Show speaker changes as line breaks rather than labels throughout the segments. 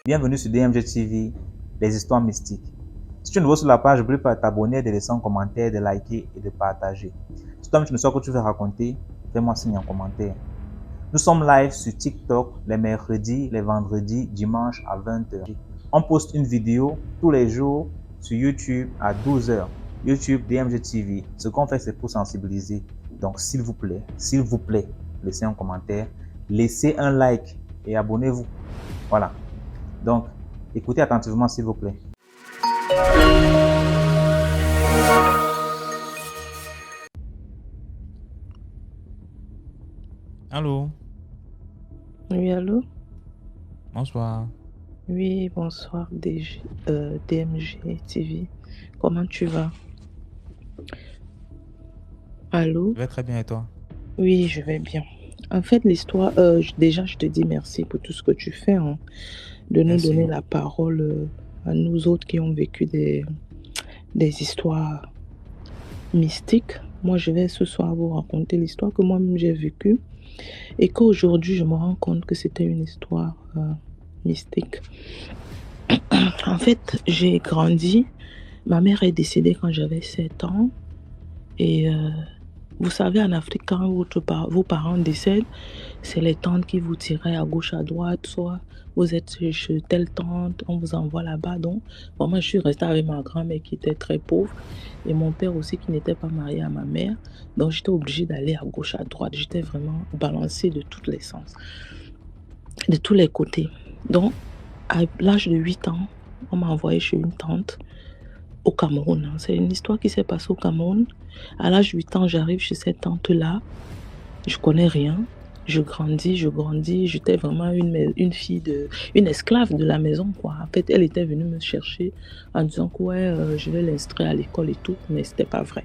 Bienvenue sur DMG TV, les histoires mystiques. Si tu es nouveau sur la page, n'oublie pas de t'abonner, de laisser un commentaire, de liker et de partager. Si toi-même tu ne sais pas que tu veux raconter, fais-moi signe en commentaire. Nous sommes live sur TikTok les mercredis, les vendredis, dimanche à 20h. On poste une vidéo tous les jours sur YouTube à 12h. YouTube DMG TV. Ce qu'on fait, c'est pour sensibiliser. Donc, s'il vous plaît, laissez un commentaire, laissez un like et abonnez-vous. Voilà. Donc, écoutez attentivement, s'il vous plaît.
Allô,
Oui, allô?
bonsoir.
Oui, bonsoir, DMG TV. Comment tu vas? Allô?
Je vais très bien et toi?
Oui, je vais bien. En fait, l'histoire, déjà, je te dis merci pour tout ce que tu fais, hein, de nous
Merci.
donner la parole à nous autres qui ont vécu des histoires mystiques. Moi, je vais ce soir vous raconter l'histoire que moi-même j'ai vécue et qu'aujourd'hui, je me rends compte que c'était une histoire mystique. En fait, j'ai grandi. Ma mère est décédée quand j'avais 7 ans. Et vous savez, en Afrique, quand vos parents décèdent, c'est les tantes qui vous tiraient à gauche, à droite. Soit vous êtes chez telle tante, on vous envoie là-bas. Donc, moi, je suis restée avec ma grand-mère qui était très pauvre. Et mon père aussi qui n'était pas marié à ma mère. Donc, j'étais obligée d'aller à gauche, à droite. J'étais vraiment balancée de tous les sens, de tous les côtés. Donc, à l'âge de 8 ans, on m'a envoyée chez une tante au Cameroun. C'est une histoire qui s'est passée au Cameroun. À l'âge de 8 ans, j'arrive chez cette tante-là. Je connais rien. Je grandis. J'étais vraiment une fille une esclave de la maison, quoi. En fait, elle était venue me chercher en disant que je vais l'inscrire à l'école et tout, mais c'était pas vrai.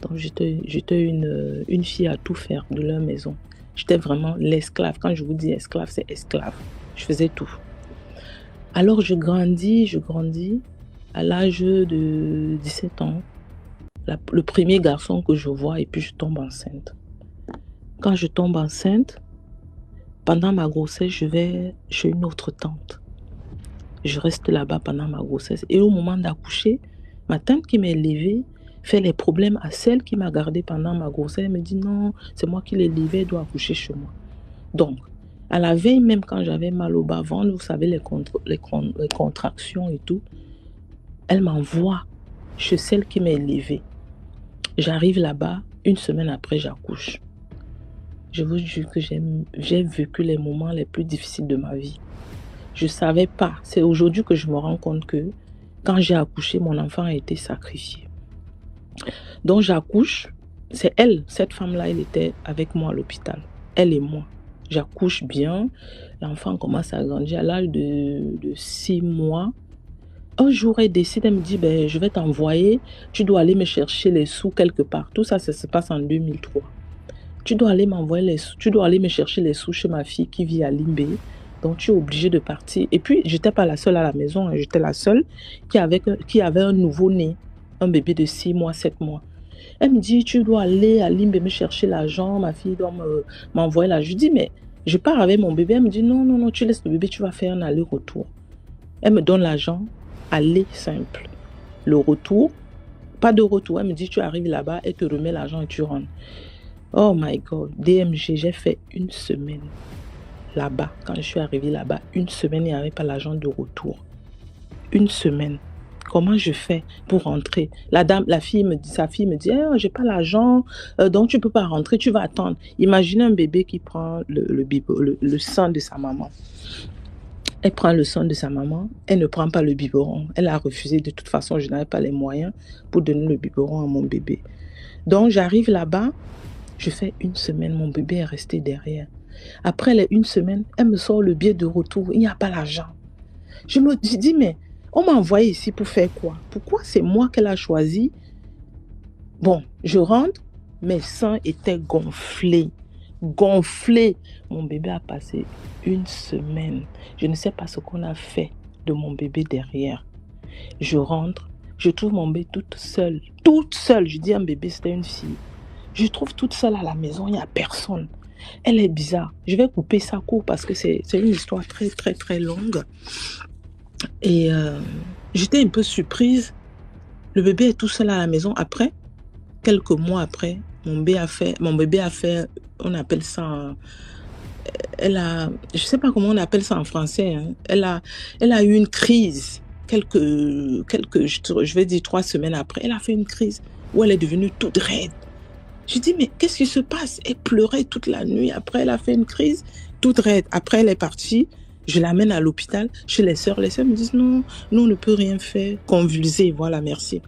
Donc, j'étais une fille à tout faire de leur maison. J'étais vraiment l'esclave. Quand je vous dis esclave, c'est esclave. Je faisais tout. Alors, je grandis. À l'âge de 17 ans, le premier garçon que je vois, et puis je tombe enceinte. Quand je tombe enceinte, pendant ma grossesse, je vais chez une autre tante. Je reste là-bas pendant ma grossesse. Et au moment d'accoucher, ma tante qui m'a élevée fait les problèmes à celle qui m'a gardée pendant ma grossesse. Elle me dit non, c'est moi qui l'ai élevée, elle doit accoucher chez moi. Donc, à la veille, même quand j'avais mal au bas-ventre, vous savez, les contractions et tout, elle m'envoie chez celle qui m'a élevée. J'arrive là-bas, une semaine après, j'accouche. Je vous jure que j'ai vécu les moments les plus difficiles de ma vie. Je ne savais pas. C'est aujourd'hui que je me rends compte que quand j'ai accouché, mon enfant a été sacrifié. Donc j'accouche. C'est elle, cette femme-là, elle était avec moi à l'hôpital. Elle et moi. J'accouche bien. L'enfant commence à grandir à l'âge de 6 mois. Un jour, elle décide, elle me dit, je vais t'envoyer, tu dois aller me chercher les sous quelque part. Tout ça, ça se passe en 2003. Tu dois aller m'envoyer les sous, tu dois aller me chercher les sous chez ma fille qui vit à Limbé. Donc, tu es obligée de partir. Et puis, je n'étais pas la seule à la maison, hein. J'étais la seule qui avait un nouveau-né, un bébé de 6 mois, 7 mois. Elle me dit, tu dois aller à Limbé me chercher l'argent, ma fille doit m'envoyer là. Je dis, mais je pars avec mon bébé. Elle me dit, non, tu laisses le bébé, tu vas faire un aller-retour. Elle me donne l'argent. Aller simple. Le retour, pas de retour. Elle me dit, tu arrives là-bas, elle te remet l'argent et tu rentres. Oh my God, DMG, j'ai fait une semaine là-bas. Quand je suis arrivée là-bas, une semaine, il n'y avait pas l'argent de retour. Une semaine. Comment je fais pour rentrer? Sa fille me dit, j'ai pas l'argent, donc tu peux pas rentrer, tu vas attendre. Imaginez un bébé qui prend le sang de sa maman. Elle prend le sang de sa maman, elle ne prend pas le biberon. Elle a refusé, de toute façon, je n'avais pas les moyens pour donner le biberon à mon bébé. Donc, j'arrive là-bas, je fais une semaine, mon bébé est resté derrière. Après les une semaine, elle me sort le billet de retour, il n'y a pas l'argent. Je me dis, mais on m'a envoyé ici pour faire quoi? Pourquoi c'est moi qu'elle a choisi? Bon, je rentre, mes seins étaient gonflés. Mon bébé a passé une semaine. Je ne sais pas ce qu'on a fait de mon bébé derrière. Je rentre, je trouve mon bébé toute seule. Je dis un bébé, c'était une fille. Je trouve toute seule à la maison, il n'y a personne. Elle est bizarre. Je vais couper ça court parce que c'est une histoire très, très, très longue. Et j'étais un peu surprise. Le bébé est tout seul à la maison. Après, quelques mois après, mon bébé a fait, on appelle ça, je sais pas comment on appelle ça en français, hein. Elle a eu une crise. Je vais dire 3 semaines après, elle a fait une crise où elle est devenue toute raide. Je dis, mais qu'est-ce qui se passe? Elle pleurait toute la nuit. Après, elle a fait une crise toute raide. Après, elle est partie. Je l'amène à l'hôpital chez les sœurs. Les sœurs me disent, non, nous, on ne peut rien faire. Convulsée, voilà, merci.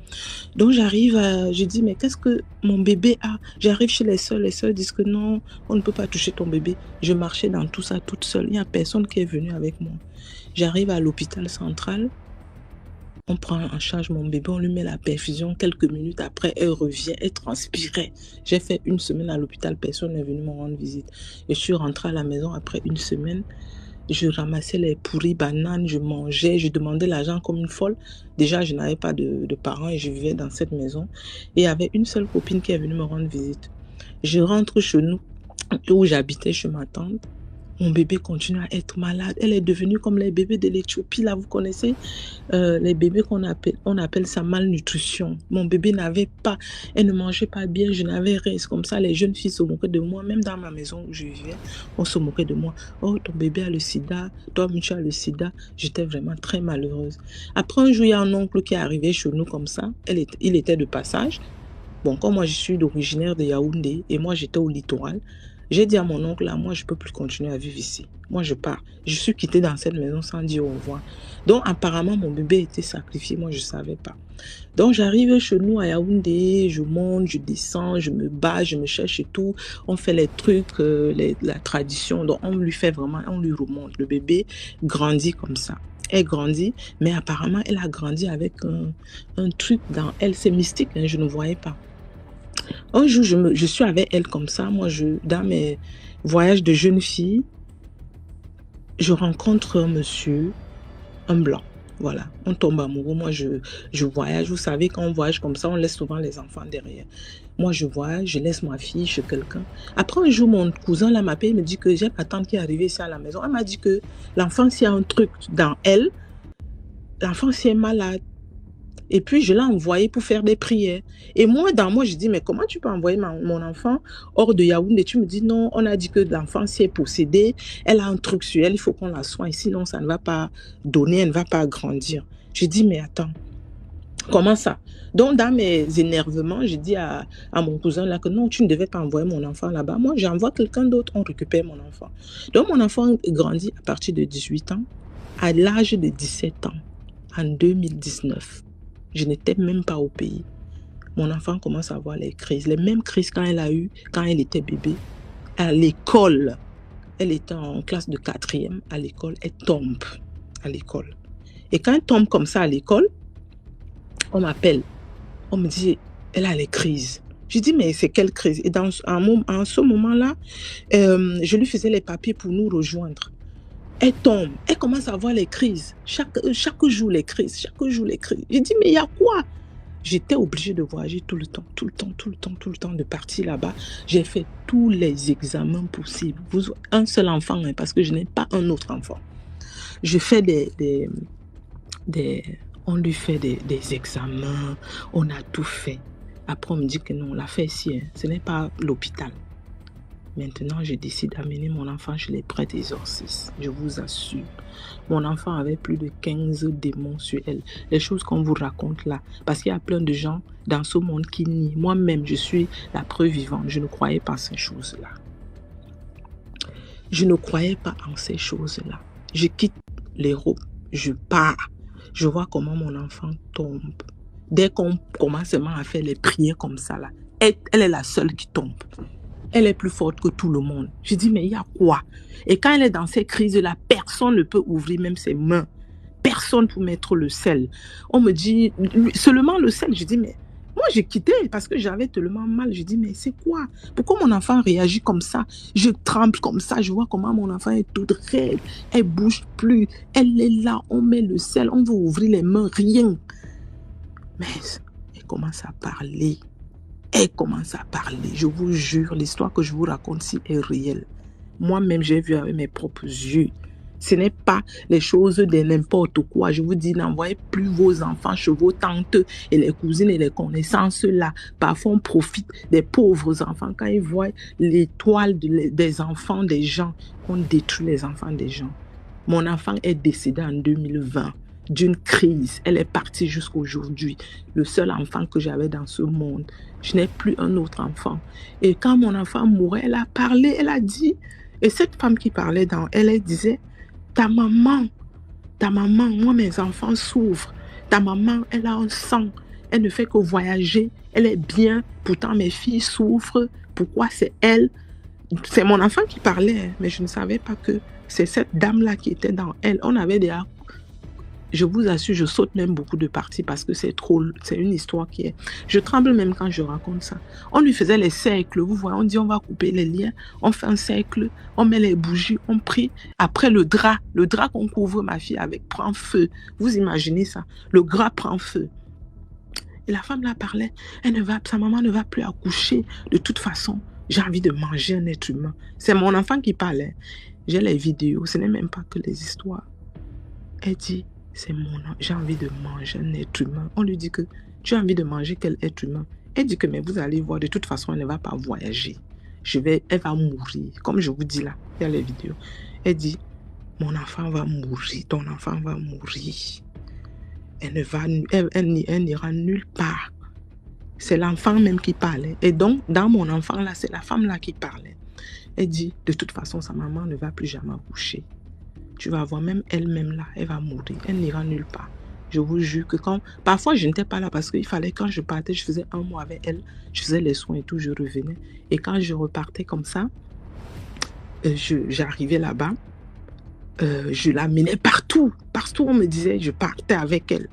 Donc, je dis, mais qu'est-ce que mon bébé a? J'arrive chez les sœurs disent que non, on ne peut pas toucher ton bébé. Je marchais dans tout ça toute seule. Il n'y a personne qui est venu avec moi. J'arrive à l'hôpital central. On prend en charge mon bébé, on lui met la perfusion. Quelques minutes après, elle revient, elle transpirait. J'ai fait 1 semaine à l'hôpital, personne n'est venu me rendre visite. Je suis rentrée à la maison après 1 semaine. Je ramassais les pourries bananes, je mangeais, je demandais l'argent comme une folle. Déjà, je n'avais pas de parents et je vivais dans cette maison. Et il y avait une seule copine qui est venue me rendre visite. Je rentre chez nous, où j'habitais chez ma tante. Mon bébé continue à être malade. Elle est devenue comme les bébés de l'Éthiopie, là, vous connaissez, les bébés on appelle ça malnutrition. Mon bébé elle ne mangeait pas bien, je n'avais rien. C'est comme ça, les jeunes filles se moquaient de moi. Même dans ma maison où je vivais, on se moquait de moi. Oh, ton bébé a le sida, toi, tu as le sida. J'étais vraiment très malheureuse. Après, un jour, il y a un oncle qui est arrivé chez nous comme ça. Il était de passage. Bon, comme moi, je suis originaire de Yaoundé et moi, j'étais au littoral. J'ai dit à mon oncle, là, moi, je ne peux plus continuer à vivre ici. Moi, je pars. Je suis quittée dans cette maison sans dire au revoir. Donc, apparemment, mon bébé était sacrifié. Moi, je ne savais pas. Donc, j'arrive chez nous à Yaoundé, je monte, je descends, je me bats, je me cherche et tout. On fait les trucs, la tradition. Donc, on lui remonte. Le bébé grandit comme ça. Elle grandit, mais apparemment, elle a grandi avec un truc dans elle. C'est mystique, hein, je ne voyais pas. Un jour, je suis avec elle comme ça. Moi, dans mes voyages de jeune fille, je rencontre un monsieur, un blanc. Voilà, on tombe amoureux. Moi, je voyage. Vous savez, quand on voyage comme ça, on laisse souvent les enfants derrière. Moi, je voyage, je laisse ma fille chez quelqu'un. Après, un jour, mon cousin là m'appelle, il me dit que j'ai ma tante qui est arrivée ici à la maison. Elle m'a dit que l'enfant, s'il y a un truc dans elle, l'enfant, s'il est malade. Et puis, je l'ai envoyé pour faire des prières. Et moi, je dis, mais comment tu peux envoyer mon enfant hors de Yaoundé? Tu me dis, non, on a dit que l'enfant s'y est possédé, elle a un truc sur elle, il faut qu'on la soigne, sinon ça ne va pas donner, elle ne va pas grandir. Je dis, mais attends, comment ça? Donc, dans mes énervements, je dis à mon cousin là que non, tu ne devais pas envoyer mon enfant là-bas. Moi, j'envoie quelqu'un d'autre, on récupère mon enfant. Donc, mon enfant grandit à partir de 18 ans, à l'âge de 17 ans, en 2019. Je n'étais même pas au pays. Mon enfant commence à avoir les crises. Les mêmes crises quand elle a eu, quand elle était bébé. À l'école, elle était en classe de 4e. À l'école, elle tombe à l'école. Et quand elle tombe comme ça à l'école, on m'appelle. On me dit, elle a les crises. Je dis, mais c'est quelle crise? Et en ce moment-là, je lui faisais les papiers pour nous rejoindre. Elle tombe, elle commence à avoir les crises. Chaque jour, les crises. J'ai dit, mais il y a quoi? J'étais obligée de voyager tout le temps, de partir là-bas. J'ai fait tous les examens possibles. Un seul enfant, hein, parce que je n'ai pas un autre enfant. Je fais on lui fait des examens, on a tout fait. Après, on me dit que non, on l'a fait ici, hein. Ce n'est pas l'hôpital. Maintenant, je décide d'amener mon enfant chez les prêtres exorcistes. Je vous assure. Mon enfant avait plus de 15 démons sur elle. Les choses qu'on vous raconte là. Parce qu'il y a plein de gens dans ce monde qui nient. Moi-même, je suis la preuve vivante. Je ne croyais pas ces choses-là. Je ne croyais pas en ces choses-là. Je quitte l'Europe. Je pars. Je vois comment mon enfant tombe. Dès qu'on commence à faire les prières comme ça là, elle est la seule qui tombe. Elle est plus forte que tout le monde. Je dis, mais il y a quoi? Et quand elle est dans ces crises-là, personne ne peut ouvrir même ses mains. Personne pour mettre le sel. On me dit, seulement le sel. Je dis, mais moi, j'ai quitté parce que j'avais tellement mal. Je dis, mais c'est quoi? Pourquoi mon enfant réagit comme ça? Je tremble comme ça. Je vois comment mon enfant est toute raide. Elle ne bouge plus. Elle est là. On met le sel. On veut ouvrir les mains. Rien. Mais elle commence à parler. Elle commence à parler. Je vous jure, l'histoire que je vous raconte ici est réelle. Moi-même, j'ai vu avec mes propres yeux. Ce n'est pas les choses de n'importe quoi. Je vous dis, n'envoyez plus vos enfants chez vos tantes et les cousines et les connaissances là. Parfois, on profite des pauvres enfants quand ils voient l'étoile des enfants des gens. On détruit les enfants des gens. Mon enfant est décédé en 2020 d'une crise. Elle est partie jusqu'à aujourd'hui. Le seul enfant que j'avais dans ce monde. Je n'ai plus un autre enfant. Et quand mon enfant mourait, elle a parlé, elle a dit, et cette femme qui parlait dans elle, elle disait, ta maman, moi mes enfants souffrent. Ta maman, elle a un sang. Elle ne fait que voyager. Elle est bien. Pourtant, mes filles souffrent. Pourquoi c'est elle? C'est mon enfant qui parlait, mais je ne savais pas que c'est cette dame-là qui était dans elle. On avait déjà... Je vous assure, je saute même beaucoup de parties parce que c'est trop... C'est une histoire qui est... Je tremble même quand je raconte ça. On lui faisait les cercles, vous voyez, on dit on va couper les liens, on fait un cercle, on met les bougies, on prie. Après le drap qu'on couvre ma fille avec prend feu. Vous imaginez ça? Le drap prend feu. Et la femme là parlait, sa maman ne va plus accoucher. De toute façon, j'ai envie de manger un être humain. C'est mon enfant qui parlait. J'ai les vidéos, ce n'est même pas que les histoires. Elle dit, j'ai envie de manger un être humain. On lui dit que tu as envie de manger quel être humain? Elle dit que mais vous allez voir, de toute façon, elle ne va pas voyager. Elle va mourir. Comme je vous dis là, il y a les vidéos. Elle dit, mon enfant va mourir, ton enfant va mourir. Elle n'ira nulle part. C'est l'enfant même qui parlait. Et donc, dans mon enfant là, c'est la femme là qui parlait. Elle dit, de toute façon, sa maman ne va plus jamais accoucher. Tu vas voir, même elle-même là, elle va mourir. Elle n'ira nulle part. Je vous jure que parfois, je n'étais pas là parce qu'il fallait, quand je partais, je faisais un mois avec elle, je faisais les soins et tout, je revenais. Et quand je repartais comme ça, j'arrivais là-bas, je l'amenais partout. Partout, on me disait, je partais avec elle.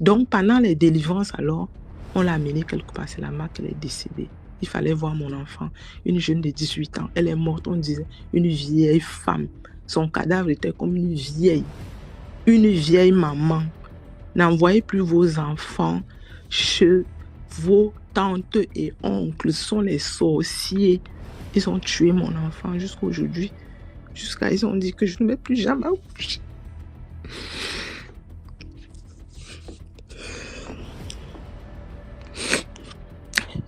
Donc, pendant les délivrances, alors, on l'a amenée quelque part. C'est là-bas qu'elle est décédée. Il fallait voir mon enfant, une jeune de 18 ans. Elle est morte, on disait, une vieille femme. Son cadavre était comme une vieille maman. N'envoyez plus vos enfants chez vos tantes et oncles. Ce sont les sorciers. Ils ont tué mon enfant jusqu'à aujourd'hui. Ils ont dit que je ne vais plus jamais accoucher.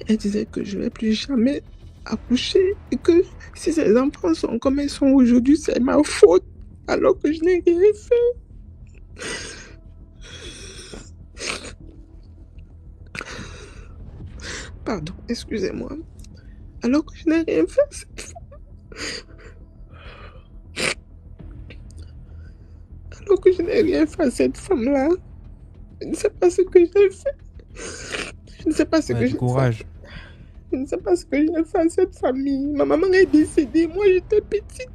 Elle disait que je ne vais plus jamais accoucher et que si ces enfants sont comme ils sont aujourd'hui, c'est ma faute, alors que je n'ai rien fait. Pardon, excusez-moi. Alors que je n'ai rien fait cette fois. Alors que je n'ai rien fait à cette femme-là. Je ne sais pas ce que j'ai fait. Je ne sais pas ce que j'ai fait.
Courage.
Je ne sais pas ce que j'ai fait à cette famille. Ma maman est décédée. Moi, j'étais petite.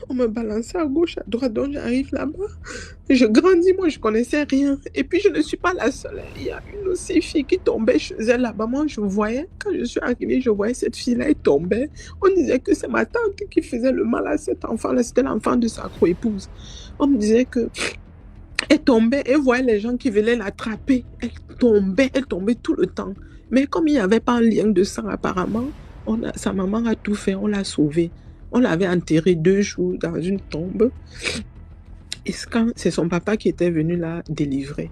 On me balançait à gauche, à droite. Donc, j'arrive là-bas. Je grandis. Moi, je ne connaissais rien. Et puis, je ne suis pas la seule. Il y a une aussi fille qui tombait chez elle là-bas. Moi, je voyais. Quand je suis arrivée, je voyais cette fille-là. Elle tombait. On disait que c'est ma tante qui faisait le mal à cet enfant-là. C'était l'enfant de sa co-épouse. On me disait que... Elle tombait. Elle voyait les gens qui venaient l'attraper. Elle tombait tout le temps. Mais comme il n'y avait pas un lien de sang apparemment, sa maman a tout fait, on l'a sauvée. On l'avait enterrée 2 jours dans une tombe. Et c'est son papa qui était venu la délivrer.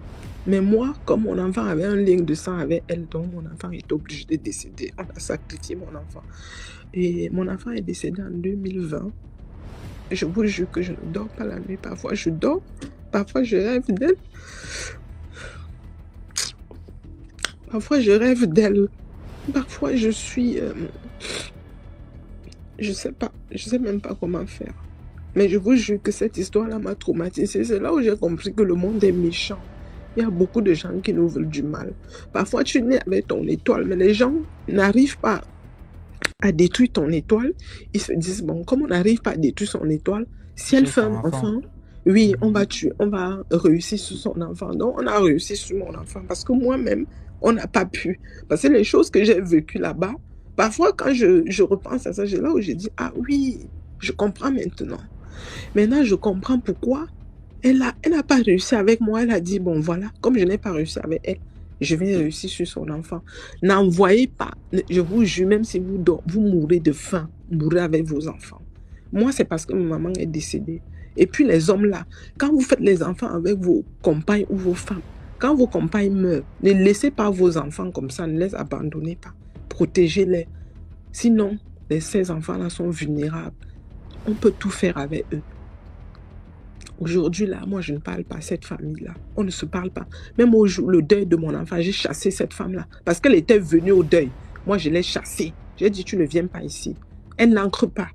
Mais moi, comme mon enfant avait un lien de sang avec elle, donc mon enfant était obligé de décéder. On a sacrifié mon enfant. Et mon enfant est décédé en 2020. Je vous jure que je ne dors pas la nuit. Parfois, je dors. Parfois, je rêve d'elle. Parfois, je rêve d'elle. Parfois, je suis... je sais pas. Je sais même pas comment faire. Mais je vous jure que cette histoire-là m'a traumatisée. C'est là où j'ai compris que le monde est méchant. Il y a beaucoup de gens qui nous veulent du mal. Parfois, tu nais avec ton étoile, mais les gens n'arrivent pas à détruire ton étoile. Ils se disent, bon, comme on n'arrive pas à détruire son étoile, si elle fait un enfant, oui, on va réussir sur son enfant. Donc, on a réussi sur mon enfant. Parce que moi-même, on n'a pas pu. Parce que les choses que j'ai vécues là-bas, parfois, quand je repense à ça, c'est là où je dis, ah oui, je comprends maintenant. Maintenant, je comprends pourquoi elle n'a pas réussi avec moi. Elle a dit, bon, voilà, comme je n'ai pas réussi avec elle, je vais réussir sur son enfant. N'envoyez pas, je vous jure, même si vous mourrez de faim, mourrez avec vos enfants. Moi, c'est parce que ma maman est décédée. Et puis les hommes là, quand vous faites les enfants avec vos compagnes ou vos femmes, quand vos compagnes meurent, ne laissez pas vos enfants comme ça, ne les abandonnez pas. Protégez-les. Sinon, ces enfants-là sont vulnérables. On peut tout faire avec eux. Aujourd'hui, là, moi, je ne parle pas à cette famille-là. On ne se parle pas. Même au jour, le deuil de mon enfant, j'ai chassé cette femme-là. Parce qu'elle était venue au deuil. Moi, je l'ai chassée. J'ai dit, tu ne viens pas ici. Elle n'entre pas.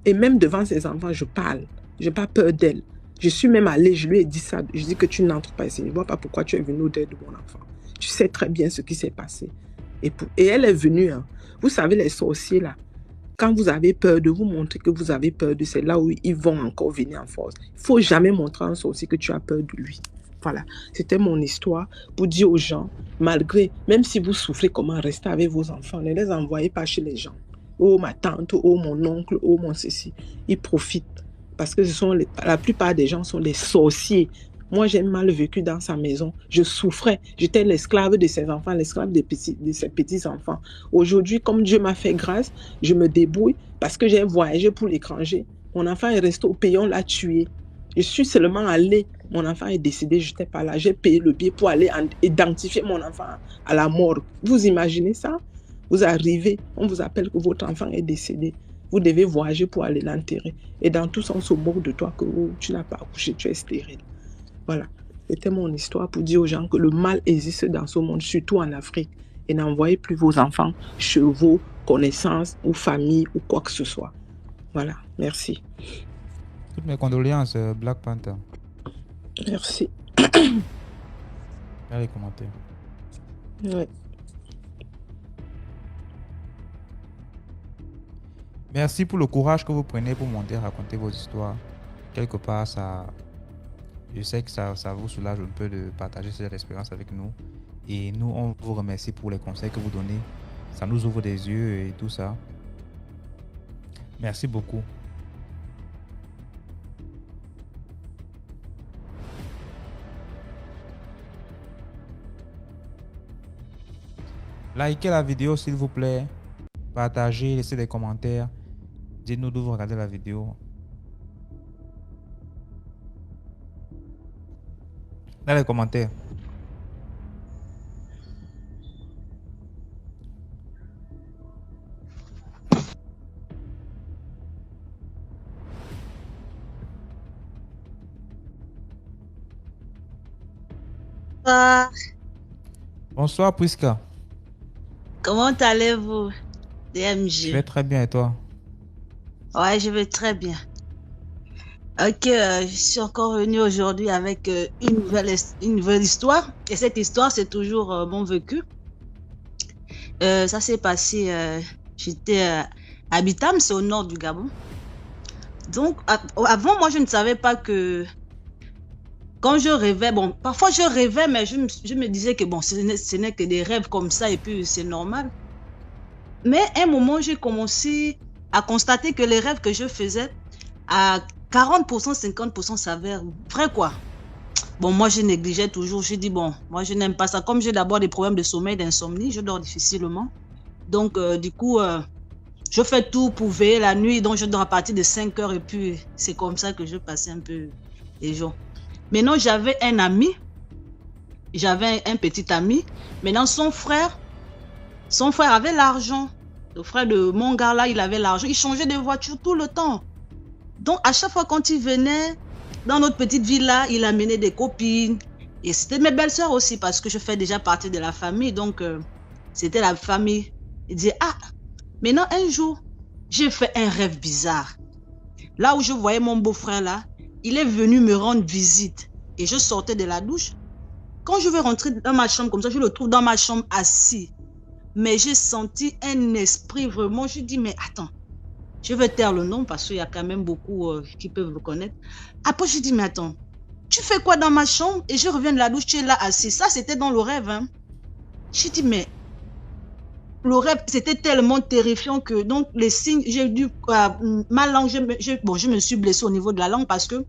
Et même devant ses enfants, je parle. Je n'ai pas peur d'elle. Je suis même allée, je lui ai dit ça. Je dis que tu n'entres pas ici. Je ne vois pas pourquoi tu es venue au deuil de mon enfant. Tu sais très bien ce qui s'est passé. Et elle est venue. Hein. Vous savez, les sorciers, là, quand vous avez peur de vous montrer que vous avez peur de, c'est là où ils vont encore venir en force. Il ne faut jamais montrer à un sorcier que tu as peur de lui. Voilà, c'était mon histoire pour dire aux gens, malgré, même si vous souffrez, comment rester avec vos enfants, ne les envoyez pas chez les gens. Oh ma tante, oh mon oncle, oh mon ceci. Ils profitent parce que la plupart des gens sont des sorciers. Moi, j'ai mal vécu dans sa maison. Je souffrais. J'étais l'esclave de ses enfants, l'esclave de ses petits-enfants. Aujourd'hui, comme Dieu m'a fait grâce, je me débrouille parce que j'ai voyagé pour l'étranger. Mon enfant est resté au pays, on l'a tué. Je suis seulement allée. Mon enfant est décédé, je n'étais pas là. J'ai payé le billet pour aller identifier mon enfant à la mort. Vous imaginez ça? Vous arrivez, on vous appelle que votre enfant est décédé. Vous devez voyager pour aller l'enterrer. Et dans tout ça, on se moque de toi que tu n'as pas accouché, tu es stérile. Voilà, c'était mon histoire pour dire aux gens que le mal existe dans ce monde, surtout en Afrique. Et n'envoyez plus vos enfants chez vos connaissances ou familles ou quoi que ce soit. Voilà, merci.
Toutes mes condoléances, Black Panther.
Merci.
Dans les commentaires.
Ouais.
Merci pour le courage que vous prenez pour monter, raconter vos histoires. Quelque part, je sais que ça vous soulage un peu de partager cette expérience avec nous. Et nous, on vous remercie pour les conseils que vous donnez. Ça nous ouvre des yeux et tout ça. Merci beaucoup. Likez la vidéo s'il vous plaît. Partagez, laissez des commentaires. Dites-nous d'où vous regardez la vidéo. Dans les commentaires.
Bonsoir.
Bonsoir Priska.
Comment allez-vous,
Je
DMJ?
vais très bien et toi?
Ouais, je vais très bien. Ok, je suis encore venue aujourd'hui avec une nouvelle histoire. Et cette histoire, c'est toujours mon vécu. Ça s'est passé, j'étais à Bitam, c'est au nord du Gabon. Donc, avant, moi, je ne savais pas que quand je rêvais, bon, parfois je rêvais, mais je me disais que bon, ce n'est que des rêves comme ça et puis c'est normal. Mais à un moment, j'ai commencé à constater que les rêves que je faisais, à 40%, 50% s'avèrent vrai quoi. Bon, moi je négligeais toujours, je dis bon, moi je n'aime pas ça. Comme j'ai d'abord des problèmes de sommeil, d'insomnie, je dors difficilement. Donc du coup, je fais tout pour veiller la nuit, donc je dors à partir de 5 heures et puis c'est comme ça que je passais un peu les jours. Maintenant, j'avais un ami, j'avais un petit ami. Maintenant, son frère avait l'argent. Le frère de mon gars là, il avait l'argent. Il changeait de voiture tout le temps. Donc, à chaque fois quand il venait dans notre petite ville là, il amenait des copines. Et c'était mes belles-sœurs aussi parce que je fais déjà partie de la famille. Donc, c'était la famille. Il disait, ah, maintenant un jour, j'ai fait un rêve bizarre. Là où je voyais mon beau-frère là, il est venu me rendre visite et je sortais de la douche. Quand je vais rentrer dans ma chambre comme ça, je le trouve dans ma chambre assis. Mais j'ai senti un esprit vraiment, je dis mais attends, je vais taire le nom parce qu'il y a quand même beaucoup qui peuvent le connaître. Après je dis mais attends, tu fais quoi dans ma chambre? Et je reviens de la douche, tu es là assis. Ça c'était dans le rêve. Hein. Je dis mais le rêve c'était tellement terrifiant que donc les signes, j'ai dû ma langue, je me suis blessée au niveau de la langue parce que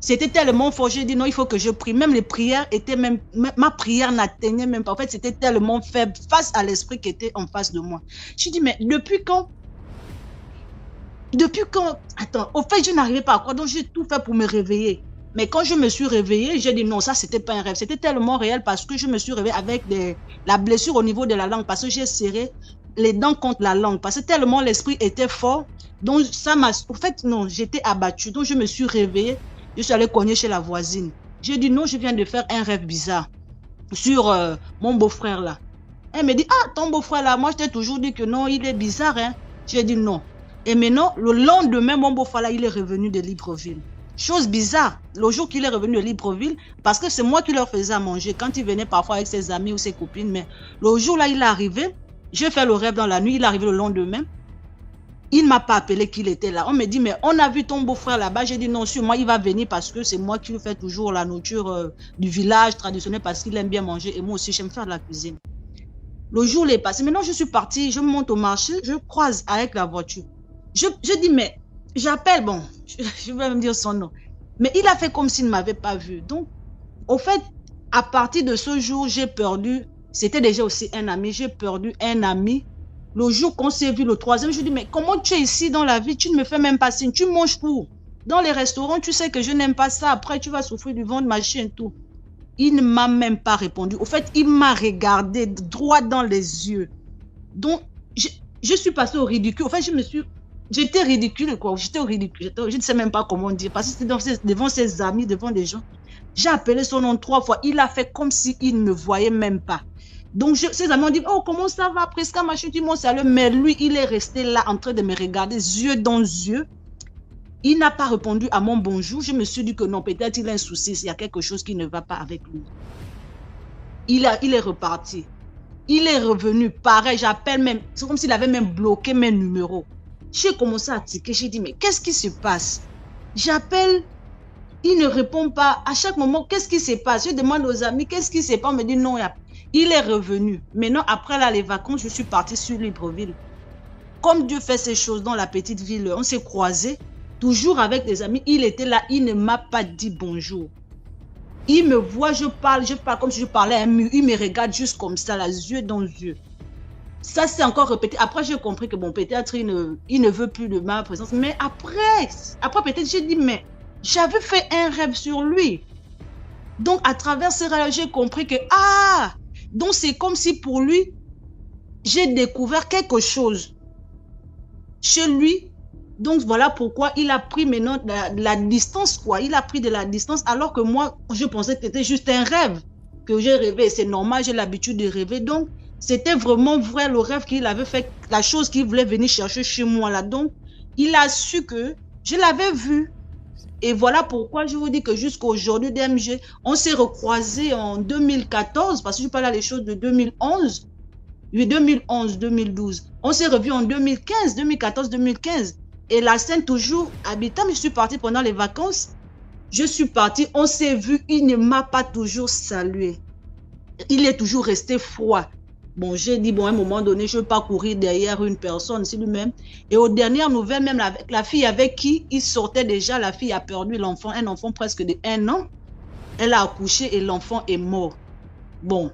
C'était tellement fort, j'ai dit non, il faut que je prie. Même les prières étaient même, ma prière n'atteignait même pas. En fait, c'était tellement faible face à l'esprit qui était en face de moi. Je dis, mais depuis quand? Attends, au fait, je n'arrivais pas à croire, donc j'ai tout fait pour me réveiller. Mais quand je me suis réveillée, j'ai dit non, ça, c'était pas un rêve. C'était tellement réel parce que je me suis réveillée avec la blessure au niveau de la langue, parce que j'ai serré les dents contre la langue, parce que tellement l'esprit était fort. Donc, ça m'a. En fait, non, j'étais abattue. Donc, je me suis réveillée. Je suis allée cogner chez la voisine. J'ai dit non, je viens de faire un rêve bizarre sur mon beau-frère là. Elle me dit, ah, ton beau-frère là, moi, je t'ai toujours dit que non, il est bizarre, hein. J'ai dit non. Et maintenant, le lendemain, mon beau-frère là, il est revenu de Libreville. Chose bizarre, le jour qu'il est revenu de Libreville, parce que c'est moi qui leur faisais à manger quand il venait parfois avec ses amis ou ses copines, mais le jour là, il est arrivé, j'ai fait le rêve dans la nuit, il est arrivé le lendemain, il ne m'a pas appelé qu'il était là. On me dit, mais on a vu ton beau-frère là-bas. J'ai dit non, sur moi, il va venir parce que c'est moi qui lui fais toujours la nourriture du village traditionnel parce qu'il aime bien manger et moi aussi, j'aime faire de la cuisine. Le jour est passé, maintenant je suis partie, je monte au marché, je croise avec la voiture. Je dis, mais j'appelle, bon, je vais me dire son nom. Mais il a fait comme s'il ne m'avait pas vu. Donc, au fait, à partir de ce jour, j'ai perdu, c'était déjà aussi un ami, j'ai perdu un ami. Le jour qu'on s'est vu, le troisième, je dis, mais comment tu es ici dans la vie? Tu ne me fais même pas signe, tu manges où? Dans les restaurants, tu sais que je n'aime pas ça. Après, tu vas souffrir du ventre, machin et tout. Il ne m'a même pas répondu. Au fait, il m'a regardé droit dans les yeux. Donc, je suis passée au ridicule. Au fait, j'étais ridicule, quoi. J'étais au ridicule. Je ne sais même pas comment dire. Parce que c'était devant ses amis, devant des gens. J'ai appelé son nom 3 fois. Il a fait comme s'il ne me voyait même pas. Donc, ses amis ont dit, oh, comment ça va, Prisca, machin, tu m'en salut. Mais lui, il est resté là en train de me regarder, yeux dans yeux. Il n'a pas répondu à mon bonjour. Je me suis dit que non, peut-être il a un souci, il y a quelque chose qui ne va pas avec lui. Il est reparti. Il est revenu, pareil, j'appelle même, c'est comme s'il avait même bloqué mes numéros. J'ai commencé à tiquer, j'ai dit, mais qu'est-ce qui se passe? J'appelle, il ne répond pas. À chaque moment, qu'est-ce qui se passe? Je demande aux amis, qu'est-ce qui se passe? On me dit non, il est revenu. Maintenant, après là, les vacances, je suis partie sur Libreville. Comme Dieu fait ces choses dans la petite ville, on s'est croisés. Toujours avec des amis, il était là, il ne m'a pas dit bonjour. Il me voit, je parle comme si je parlais à un mur. Il me regarde juste comme ça, les yeux dans les yeux. Ça, c'est encore répété. Après, j'ai compris que bon, peut-être il ne veut plus de ma présence. Mais après peut-être, j'ai dit, mais j'avais fait un rêve sur lui. Donc, à travers ce rêve, j'ai compris que, donc c'est comme si pour lui, j'ai découvert quelque chose chez lui. Donc, voilà pourquoi il a pris maintenant de la distance, quoi. Il a pris de la distance, alors que moi, je pensais que c'était juste un rêve que j'ai rêvé. C'est normal, j'ai l'habitude de rêver. Donc, c'était vraiment vrai le rêve qu'il avait fait, la chose qu'il voulait venir chercher chez moi, là. Donc, il a su que je l'avais vu. Et voilà pourquoi je vous dis que jusqu'à aujourd'hui, DMG, on s'est recroisés en 2014, parce que je parle là les choses de 2011. Oui, 2011, 2012. On s'est revus en 2015, 2014, 2015. Et la scène toujours habitant, mais je suis partie pendant les vacances. Je suis partie, on s'est vu, il ne m'a pas toujours salué. Il est toujours resté froid. Bon, j'ai dit, bon, à un moment donné, je ne veux pas courir derrière une personne, c'est lui-même. Et aux dernières nouvelles, même avec la fille avec qui il sortait déjà, la fille a perdu l'enfant, un enfant presque de 1 an. Elle a accouché et l'enfant est mort. Bon,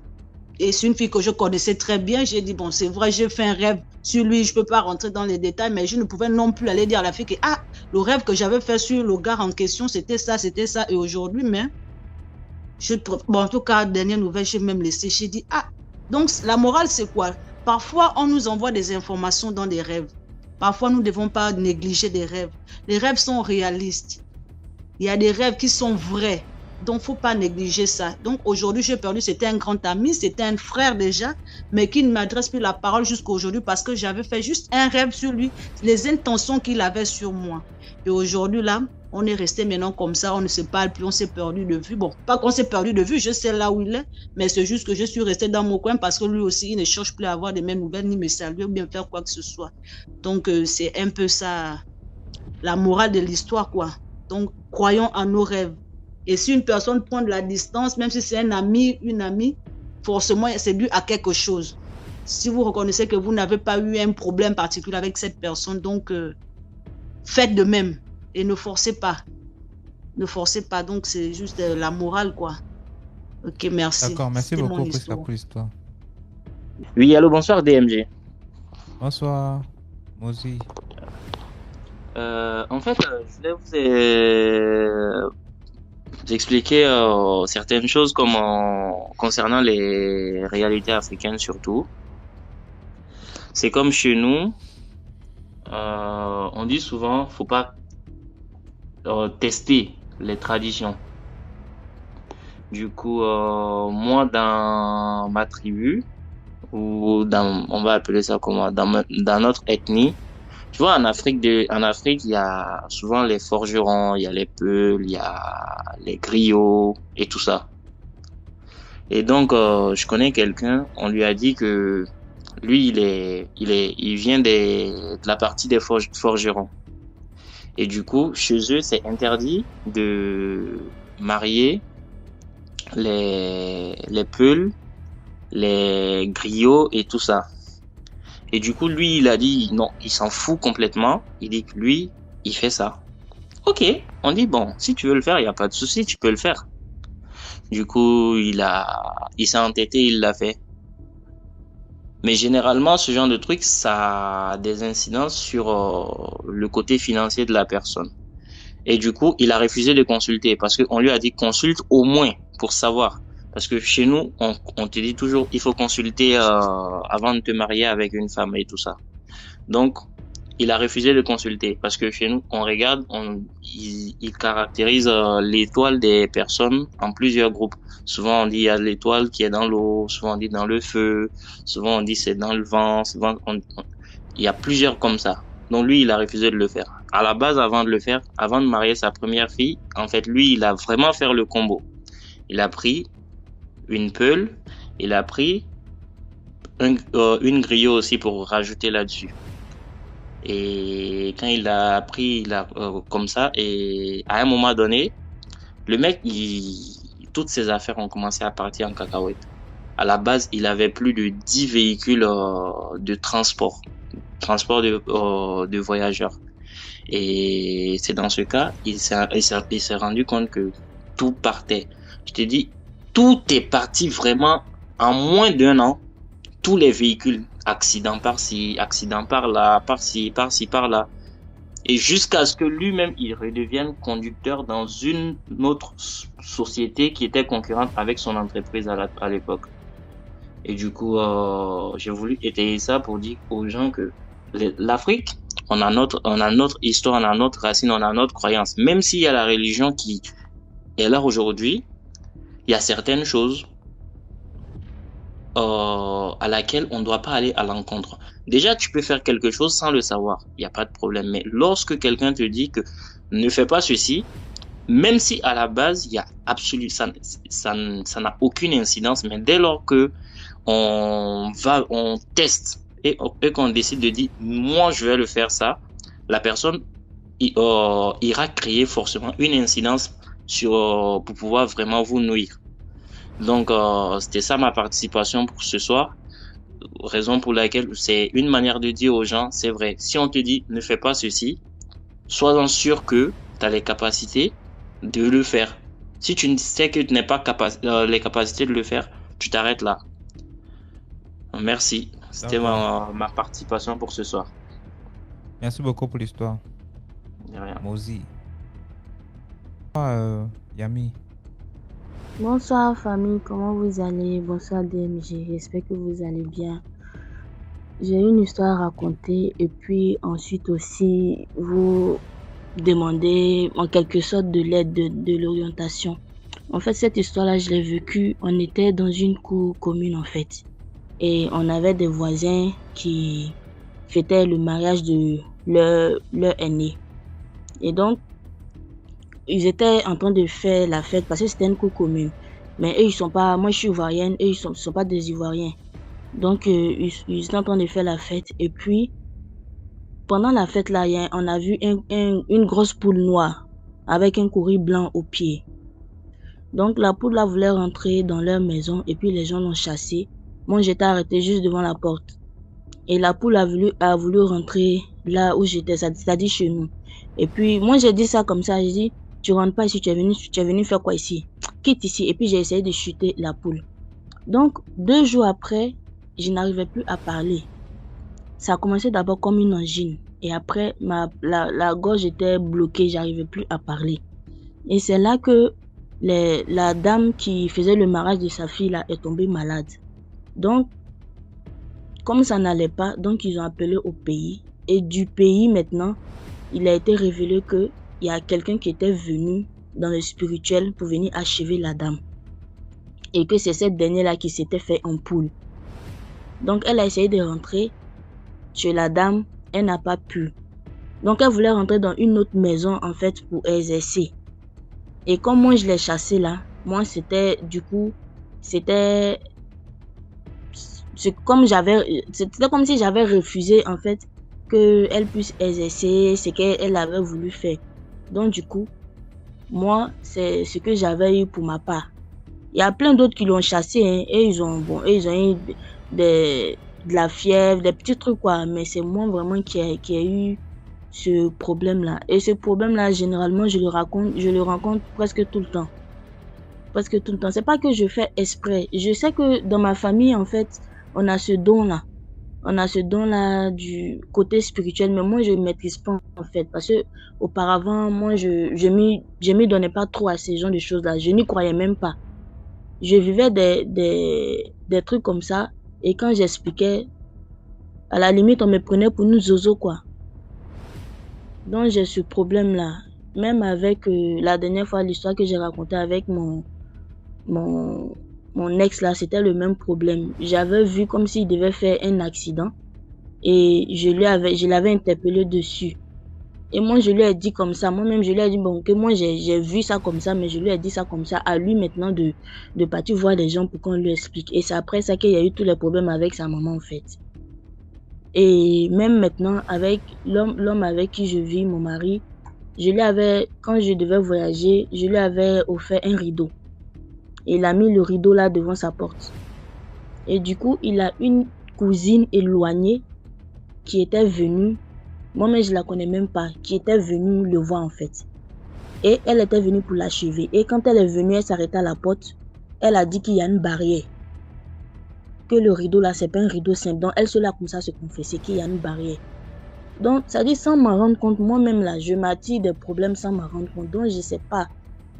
et c'est une fille que je connaissais très bien. J'ai dit, bon, c'est vrai, j'ai fait un rêve sur lui, je ne peux pas rentrer dans les détails, mais je ne pouvais non plus aller dire à la fille que, le rêve que j'avais fait sur le gars en question, c'était ça, et aujourd'hui, mais, bon, en tout cas, dernière nouvelle, j'ai même laissé, j'ai dit, donc la morale, c'est quoi? Parfois, on nous envoie des informations dans des rêves. Parfois, nous ne devons pas négliger des rêves. Les rêves sont réalistes. Il y a des rêves qui sont vrais. Donc, il ne faut pas négliger ça. Donc, aujourd'hui, j'ai perdu, c'était un grand ami, c'était un frère déjà, mais qui ne m'adresse plus la parole jusqu'à aujourd'hui parce que j'avais fait juste un rêve sur lui, les intentions qu'il avait sur moi. Et aujourd'hui, là, on est resté maintenant comme ça, on ne se parle plus, on s'est perdu de vue. Bon, pas qu'on s'est perdu de vue, je sais là où il est, mais c'est juste que je suis restée dans mon coin parce que lui aussi, il ne cherche plus à avoir des mêmes nouvelles, ni me saluer ou bien faire quoi que ce soit. Donc, c'est un peu ça, la morale de l'histoire, quoi. Donc, croyons en nos rêves. Et si une personne prend de la distance, même si c'est un ami, une amie, forcément, c'est dû à quelque chose. Si vous reconnaissez que vous n'avez pas eu un problème particulier avec cette personne, donc faites de même et ne forcez pas. Ne forcez pas, donc c'est juste la morale, quoi. Ok, merci.
D'accord, merci
C'était mon
beaucoup Prisca
histoire.
pour l'histoire.
Oui, allô, bonsoir DMG.
Bonsoir, Mozi.
En fait, je voulais vous expliquer certaines choses concernant les réalités africaines surtout. C'est comme chez nous, on dit souvent, faut pas tester les traditions. Du coup, moi, dans ma tribu, ou on va appeler ça comment, dans notre ethnie, tu vois, en Afrique, il y a souvent les forgerons, il y a les peuls, il y a les griots et tout ça. Et donc, je connais quelqu'un, on lui a dit que lui, il vient de la partie des forgerons. Et du coup, chez eux, c'est interdit de marier les peuls, les griots et tout ça. Et du coup, lui, il a dit non, il s'en fout complètement. Il dit que lui, il fait ça. Ok, on dit bon, si tu veux le faire, il n'y a pas de souci, tu peux le faire. Du coup, il s'est entêté, il l'a fait. Mais généralement, ce genre de truc, ça a des incidences sur le côté financier de la personne. Et du coup, il a refusé de consulter parce qu'on lui a dit consulte au moins pour savoir. Parce que chez nous, on te dit toujours, il faut consulter avant de te marier avec une femme et tout ça. Donc, il a refusé de consulter parce que chez nous, on regarde, il caractérise l'étoile des personnes en plusieurs groupes. Souvent, on dit il y a l'étoile qui est dans l'eau, souvent on dit dans le feu, souvent on dit c'est dans le vent, il y a plusieurs comme ça. Donc lui, il a refusé de le faire. À la base, avant de marier sa première fille, en fait, lui, il a vraiment fait le combo. Il a pris une peule, il a pris une griot aussi pour rajouter là-dessus. Et quand comme ça, et à un moment donné, le mec, toutes ses affaires ont commencé à partir en cacahuète. À la base, il avait plus de 10 véhicules de transport de voyageurs. Et c'est dans ce cas, il s'est rendu compte que tout partait. Je te dis, tout est parti vraiment en moins d'un an. Tous les véhicules, accident par-ci, accident par-là, par-ci, par-ci, par-là. Et jusqu'à ce que lui-même, il redevienne conducteur dans une autre société qui était concurrente avec son entreprise à l'époque. Et du coup, j'ai voulu étayer ça pour dire aux gens que l'Afrique, on a notre histoire, on a notre racine, on a notre croyance. Même s'il y a la religion qui est là aujourd'hui, il y a certaines choses à laquelle on ne doit pas aller à l'encontre. Déjà, tu peux faire quelque chose sans le savoir, il n'y a pas de problème. Mais lorsque quelqu'un te dit que ne fais pas ceci, même si à la base, il y a ça n'a aucune incidence, mais dès lors que on teste et qu'on décide de dire, moi, je vais le faire ça, la personne ira créer forcément une incidence pour pouvoir vraiment vous nuire. Donc, c'était ça ma participation pour ce soir. Raison pour laquelle c'est une manière de dire aux gens, c'est vrai, si on te dit ne fais pas ceci, sois-en sûr que tu as les capacités de le faire. Si tu ne sais que tu n'as pas les capacités de le faire, tu t'arrêtes là. Merci. C'était ma participation pour ce soir.
Merci beaucoup pour l'histoire.
De rien.
Mozi. Yami.
Bonsoir famille, comment vous allez? Bonsoir DMG, j'espère que vous allez bien. J'ai une histoire à raconter et puis ensuite aussi vous demander en quelque sorte de l'aide, de l'orientation. En fait, cette histoire-là, je l'ai vécue, on était dans une cour commune en fait. Et on avait des voisins qui fêtaient le mariage de leur aîné. Et donc, ils étaient en train de faire la fête parce que c'était une cour commune. Mais eux, ils sont pas, moi je suis ivoirienne, eux, ils sont pas des Ivoiriens. Donc, ils étaient en train de faire la fête. Et puis, pendant la fête là, on a vu une grosse poule noire avec un courrier blanc au pied. Donc, la poule là voulait rentrer dans leur maison et puis les gens l'ont chassée. Moi, j'étais arrêtée juste devant la porte. Et la poule a voulu rentrer là où j'étais, c'est-à-dire chez nous. Et puis, moi, j'ai dit ça comme ça, j'ai dit, tu rentres pas ici, tu es venu faire quoi ici? Quitte ici. Et puis j'ai essayé de chuter la poule. Donc 2 jours après, je n'arrivais plus à parler. Ça a commencé d'abord comme une angine. Et après, la gorge était bloquée, j'arrivais plus à parler. Et c'est là que la dame qui faisait le mariage de sa fille là est tombée malade. Donc, comme ça n'allait pas, donc ils ont appelé au pays. Et du pays maintenant, il a été révélé que il y a quelqu'un qui était venu dans le spirituel pour venir achever la dame. Et que c'est cette dernière-là qui s'était fait en poule. Donc, elle a essayé de rentrer chez la dame, elle n'a pas pu. Donc, elle voulait rentrer dans une autre maison, en fait, pour exercer. Et comme moi, je l'ai chassée là, moi, c'était comme si j'avais refusé, en fait, qu'elle puisse exercer ce qu'elle avait voulu faire. Donc, du coup, moi, c'est ce que j'avais eu pour ma part. Il y a plein d'autres qui l'ont chassé, hein, et ils ont eu de la fièvre, des petits trucs, quoi. Mais c'est moi vraiment qui a eu ce problème-là. Et ce problème-là, généralement, je le rencontre presque tout le temps. Presque tout le temps. C'est pas que je fais exprès. Je sais que dans ma famille, en fait, on a ce don-là. On a ce don-là du côté spirituel, mais moi, je ne maîtrise pas, en fait. Parce que auparavant, moi, je m'y donnais pas trop à ces genres de choses-là. Je n'y croyais même pas. Je vivais des trucs comme ça. Et quand j'expliquais, à la limite, on me prenait pour une zozo, quoi. Donc, j'ai ce problème-là. Même avec la dernière fois, l'histoire que j'ai racontée avec mon ex, là, c'était le même problème. J'avais vu comme s'il devait faire un accident. Et je l'avais interpellé dessus. Et moi, je lui ai dit comme ça. Moi-même, je lui ai dit, bon, que moi, j'ai vu ça comme ça, mais je lui ai dit ça comme ça. À lui, maintenant, de partir voir des gens pour qu'on lui explique. Et c'est après ça qu'il y a eu tous les problèmes avec sa maman, en fait. Et même maintenant, avec l'homme avec qui je vis, mon mari, quand je devais voyager, je lui avais offert un rideau. Et il a mis le rideau là devant sa porte. Et du coup, il a une cousine éloignée qui était venue. Moi-même, je la connais même pas, qui était venue le voir en fait. Et elle était venue pour l'achever. Et quand elle est venue, elle s'arrêta à la porte. Elle a dit qu'il y a une barrière. Que le rideau là, c'est pas un rideau simple. Donc, elle se l'a comme ça se confesser qu'il y a une barrière. Donc, ça dit sans m'en rendre compte, moi-même là, je m'attire des problèmes sans m'en rendre compte. Donc, je sais pas.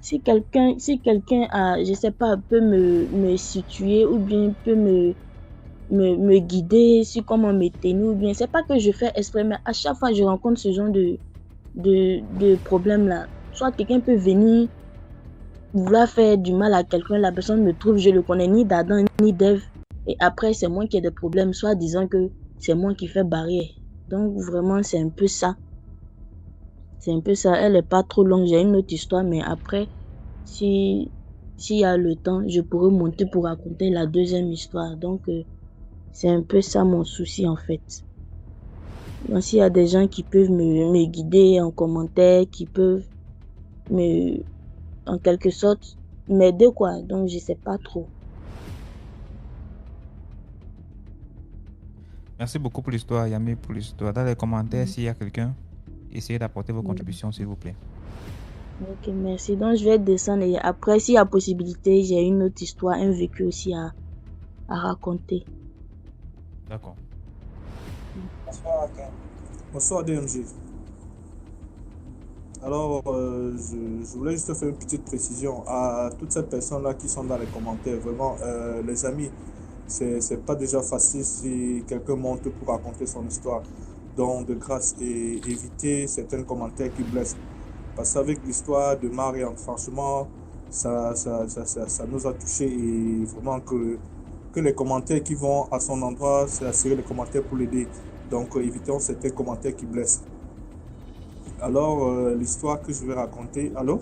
Si quelqu'un a, je sais pas, peut me situer ou bien peut me guider sur comment me tenir ou bien, c'est pas que je fais exprès, mais à chaque fois je rencontre ce genre de problème là. Soit quelqu'un peut venir vouloir faire du mal à quelqu'un, la personne me trouve, je le connais ni d'Adam ni d'Ève, et après c'est moi qui ai des problèmes, soit disant que c'est moi qui fais barrière. Donc vraiment c'est un peu ça. C'est un peu ça. Elle est pas trop longue, j'ai une autre histoire, mais après, s'il y a le temps, je pourrais monter pour raconter la deuxième histoire. Donc, c'est un peu ça mon souci en fait. Donc, s'il y a des gens qui peuvent me guider en commentaire, qui peuvent en quelque sorte, m'aider quoi. Donc, je sais pas trop.
Merci beaucoup pour l'histoire, Yami, pour l'histoire. Dans les commentaires, s'il y a quelqu'un, essayez d'apporter vos contributions, s'il vous plaît.
Ok, merci. Donc, je vais descendre et après, s'il y a possibilité, j'ai une autre histoire, un vécu aussi à raconter.
D'accord.
Bonsoir DMG. Alors, je voulais juste faire une petite précision à toutes ces personnes-là qui sont dans les commentaires. Vraiment, les amis, c'est pas déjà facile si quelqu'un monte pour raconter son histoire. Donc, de grâce, et éviter certains commentaires qui blessent. Parce qu'avec l'histoire de Marianne, franchement, ça nous a touchés et vraiment que les commentaires qui vont à son endroit, c'est assurer les commentaires pour l'aider. Donc, évitons certains commentaires qui blessent. Alors, l'histoire que je vais raconter... Allô?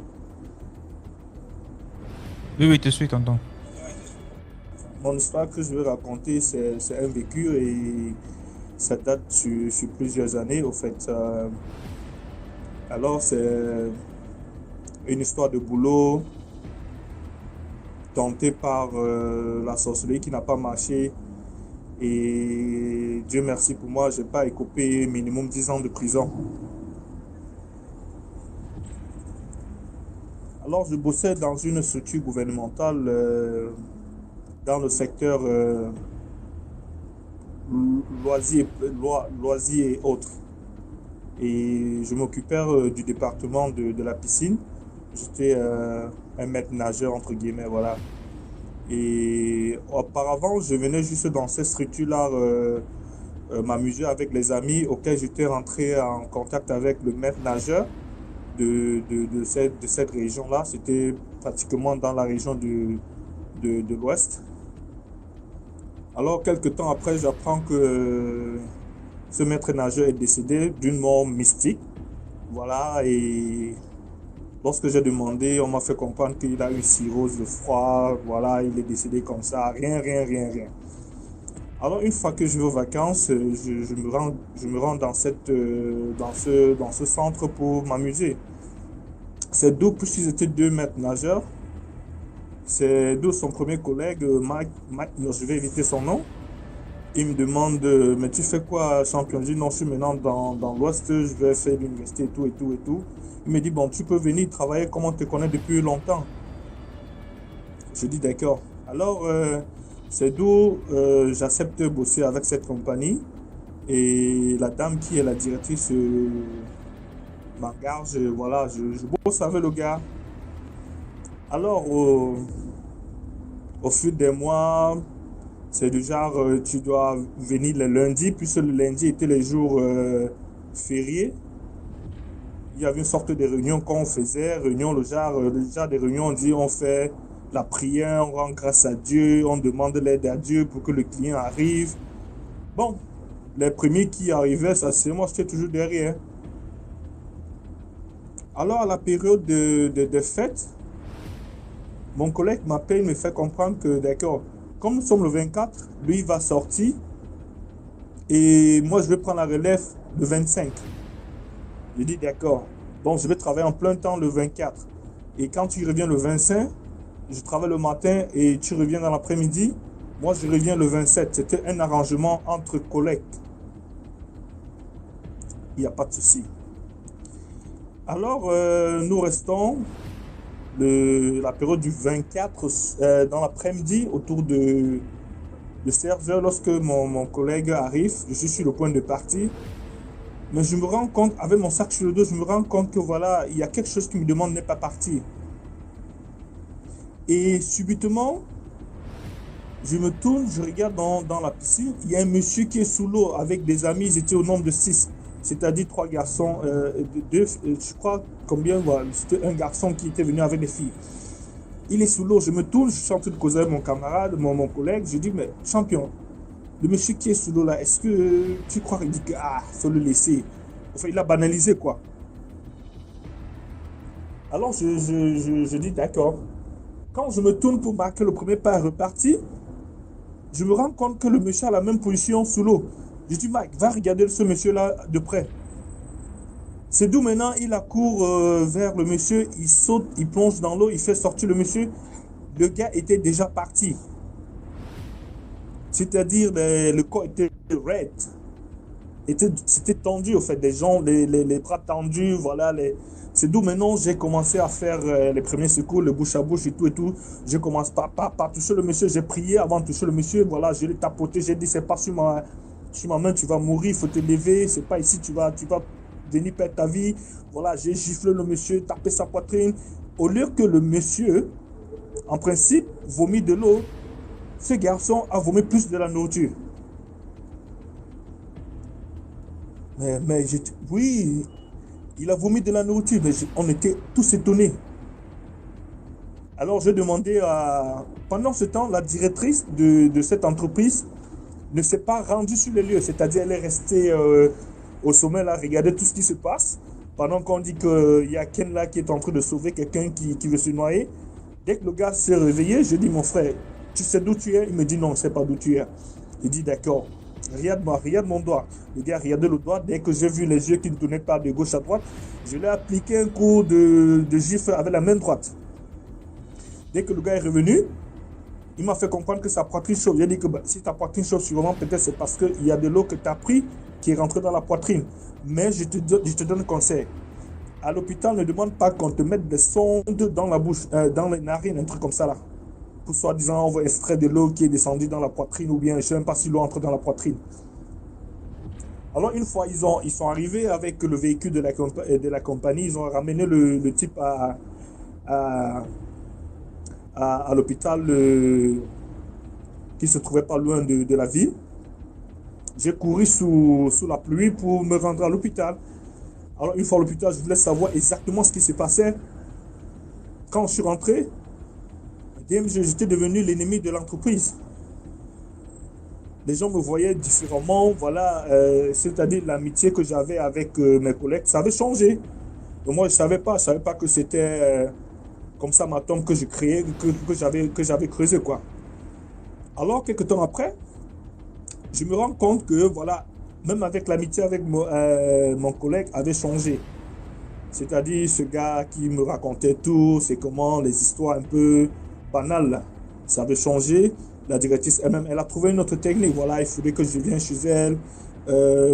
Oui, te suis, tonton.
Mon histoire que je vais raconter, c'est un vécu et ça date sur plusieurs années, au fait. Alors, c'est une histoire de boulot tentée par la sorcellerie qui n'a pas marché. Et Dieu merci pour moi, je n'ai pas écopé minimum 10 ans de prison. Alors, je bossais dans une structure gouvernementale dans le secteur loisirs et autres. Et je m'occupais du département de la piscine. J'étais un maître nageur, entre guillemets, voilà. Et auparavant, je venais juste dans cette structure-là m'amuser avec les amis auxquels j'étais rentré en contact avec le maître nageur de cette région-là. C'était pratiquement dans la région de l'Ouest. Alors, quelques temps après, j'apprends que ce maître nageur est décédé d'une mort mystique. Voilà, et lorsque j'ai demandé, on m'a fait comprendre qu'il a eu cirrhose de froid. Voilà, il est décédé comme ça, rien. Alors, une fois que je vais aux vacances, je me rends dans ce centre pour m'amuser. C'est d'où, puisqu'ils étaient deux maîtres nageurs, c'est d'où son premier collègue, Mike, je vais éviter son nom. Il me demande, mais tu fais quoi, champion? Je dis, non, je suis maintenant dans l'Ouest, je vais faire l'université et tout. Il me dit, bon, tu peux venir travailler comme on te connaît depuis longtemps. Je dis, d'accord. Alors, c'est d'où j'accepte de bosser avec cette compagnie. Et la dame qui est la directrice m'engage, voilà, je bosse avec le gars. Alors, au fil des mois, c'est du genre, tu dois venir le lundi, puisque le lundi était les jours fériés. Il y avait une sorte de réunion qu'on faisait, le genre des réunions, on dit, on fait la prière, on rend grâce à Dieu, on demande l'aide à Dieu pour que le client arrive. Bon, les premiers qui arrivaient, ça c'est moi, j'étais toujours derrière. Alors, à la période de fête, mon collègue m'appelle, me fait comprendre que, d'accord, comme nous sommes le 24, lui il va sortir et moi je vais prendre la relève le 25. Je dis d'accord, donc je vais travailler en plein temps le 24. Et quand tu reviens le 25, je travaille le matin et tu reviens dans l'après-midi, moi je reviens le 27. C'était un arrangement entre collègues. Il n'y a pas de souci. Alors, nous restons la période du 24 dans l'après-midi autour de 16h lorsque mon collègue arrive. Je suis sur le point de partir. Mais je me rends compte, avec mon sac sur le dos, je me rends compte que voilà, il y a quelque chose qui me demande de ne pas partir. Et subitement, je me tourne, je regarde dans la piscine. Il y a un monsieur qui est sous l'eau avec des amis, ils étaient au nombre de 6. C'est-à-dire 3 garçons, je crois combien, voilà, c'était un garçon qui était venu avec des filles. Il est sous l'eau, je me tourne, je suis en train de causer avec mon camarade, mon collègue, je dis, mais champion, le monsieur qui est sous l'eau là, est-ce que tu crois qu'il dit que, faut le laisser. Enfin, il a banalisé quoi. Alors je dis d'accord. Quand je me tourne pour marquer le premier pas et repartir, je me rends compte que le monsieur a la même position sous l'eau. Je dis, Mike, va regarder ce monsieur-là de près. C'est d'où maintenant il accourt vers le monsieur, il saute, il plonge dans l'eau, il fait sortir le monsieur. Le gars était déjà parti. C'est-à-dire, le corps était raide. C'était tendu, au fait, des jambes, les bras tendus, voilà. C'est d'où maintenant j'ai commencé à faire les premiers secours, le bouche à bouche et tout. Je commence par toucher le monsieur, j'ai prié avant de toucher le monsieur, voilà, je l'ai tapoté, j'ai dit, c'est pas sur ma main, tu vas mourir, il faut te lever, c'est pas ici, tu vas venir perdre ta vie. Voilà, j'ai giflé le monsieur, tapé sa poitrine. Au lieu que le monsieur, en principe, vomit de l'eau, ce garçon a vomi plus de la nourriture. Oui, il a vomi de la nourriture, mais on était tous étonnés. Alors j'ai demandé pendant ce temps, la directrice de cette entreprise ne s'est pas rendue sur les lieux, c'est-à-dire elle est restée au sommet là, regarder tout ce qui se passe, pendant qu'on dit qu'il y a Ken là qui est en train de sauver quelqu'un qui veut se noyer. Dès que le gars s'est réveillé, je dis, mon frère, tu sais d'où tu es? Il me dit, non, je ne sais pas d'où tu es. Il dit, d'accord, regarde mon doigt. Le gars regardait le doigt, dès que j'ai vu les yeux qui ne tournaient pas de gauche à droite, je lui ai appliqué un coup de gifle avec la main droite. Dès que le gars est revenu, il m'a fait comprendre que sa poitrine chauffe. J'ai dit que si ta poitrine chauffe, sûrement peut-être c'est parce qu'il y a de l'eau que tu as pris qui est rentrée dans la poitrine. Mais je te donne un conseil. à l'hôpital, ne demande pas qu'on te mette des sondes dans la bouche, dans les narines, un truc comme ça là. Pour soi-disant, on va extraire de l'eau qui est descendue dans la poitrine ou bien je ne sais même pas si l'eau entre dans la poitrine. Alors, une fois, ils sont arrivés avec le véhicule de la compagnie, ils ont ramené le type à l'hôpital qui se trouvait pas loin de la ville. J'ai couru sous la pluie pour me rendre à l'hôpital. Alors, une fois à l'hôpital, je voulais savoir exactement ce qui se passait. Quand je suis rentré, j'étais devenu l'ennemi de l'entreprise. Les gens me voyaient différemment, voilà, c'est-à-dire l'amitié que j'avais avec mes collègues, ça avait changé. Donc moi, je savais pas que c'était comme ça ma tombe que je créais, que j'avais creusé, quoi. Alors, quelques temps après, je me rends compte que, voilà, même avec l'amitié avec mon collègue avait changé. C'est-à-dire ce gars qui me racontait tout, c'est comment les histoires un peu banales, là, ça avait changé. La directrice elle-même, elle a trouvé une autre technique. Voilà, il faudrait que je vienne chez elle,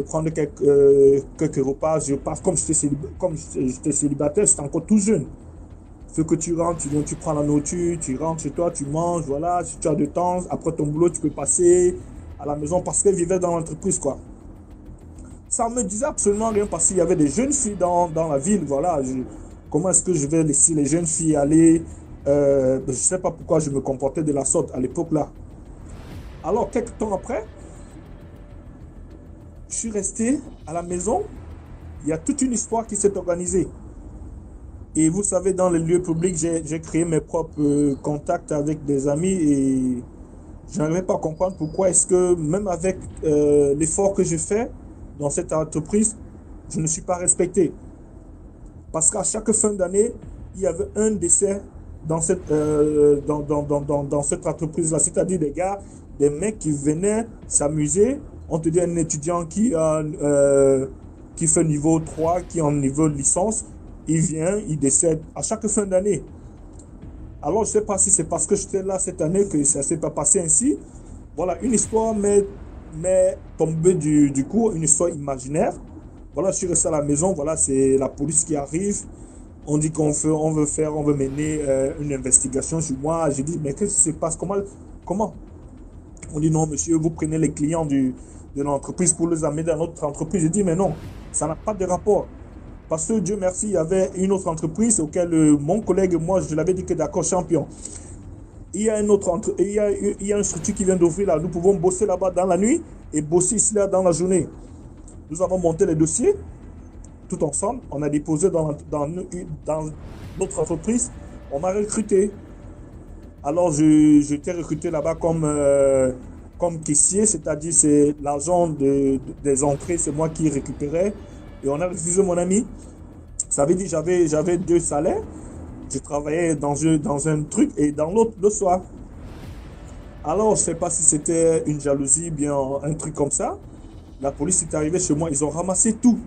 prendre quelques repas. Je passe comme j'étais célibataire, j'étais encore tout jeune. Il faut que tu rentres, tu viens, tu prends la nourriture, tu rentres chez toi, tu manges, voilà. Si tu as de temps, après ton boulot, tu peux passer à la maison parce qu'elle vivait dans l'entreprise, quoi. Ça me disait absolument rien parce qu'il y avait des jeunes filles dans la ville, voilà. Comment est-ce que je vais laisser les jeunes filles aller? Je ne sais pas pourquoi je me comportais de la sorte à l'époque là. Alors, quelques temps après, je suis resté à la maison. Il y a toute une histoire qui s'est organisée. Et vous savez, dans les lieux publics, j'ai créé mes propres contacts avec des amis et je n'arrivais pas à comprendre pourquoi est-ce que même avec l'effort que j'ai fait dans cette entreprise, je ne suis pas respecté. Parce qu'à chaque fin d'année, il y avait un décès dans cette entreprise-là. C'est-à-dire des gars, des mecs qui venaient s'amuser. On te dit un étudiant qui fait niveau 3, qui est en niveau de licence, il vient, il décède à chaque fin d'année. Alors, je ne sais pas si c'est parce que j'étais là cette année que ça ne s'est pas passé ainsi. Voilà, une histoire m'est tombée du coup, une histoire imaginaire. Voilà, je suis resté à la maison. Voilà, c'est la police qui arrive. On dit on veut mener une investigation sur moi. J'ai dit, mais qu'est-ce qui se passe? Comment? On dit, non, monsieur, vous prenez les clients de l'entreprise pour les amener dans notre entreprise. J'ai dit, mais non, ça n'a pas de rapport. Parce que Dieu merci, il y avait une autre entreprise auquel mon collègue et moi, je l'avais dit que d'accord, champion. Il y a une structure qui vient d'ouvrir là. Nous pouvons bosser là-bas dans la nuit et bosser ici là dans la journée. Nous avons monté les dossiers tout ensemble. On a déposé dans notre entreprise. On m'a recruté. Alors, j'étais recruté là-bas comme caissier, c'est-à-dire c'est l'argent des entrées, c'est moi qui récupérais. Et on a refusé mon ami. Ça veut dire que j'avais 2 salaires. Je travaillais dans un truc et dans l'autre le soir. Alors, je ne sais pas si c'était une jalousie, bien un truc comme ça. La police est arrivée chez moi, ils ont ramassé tout.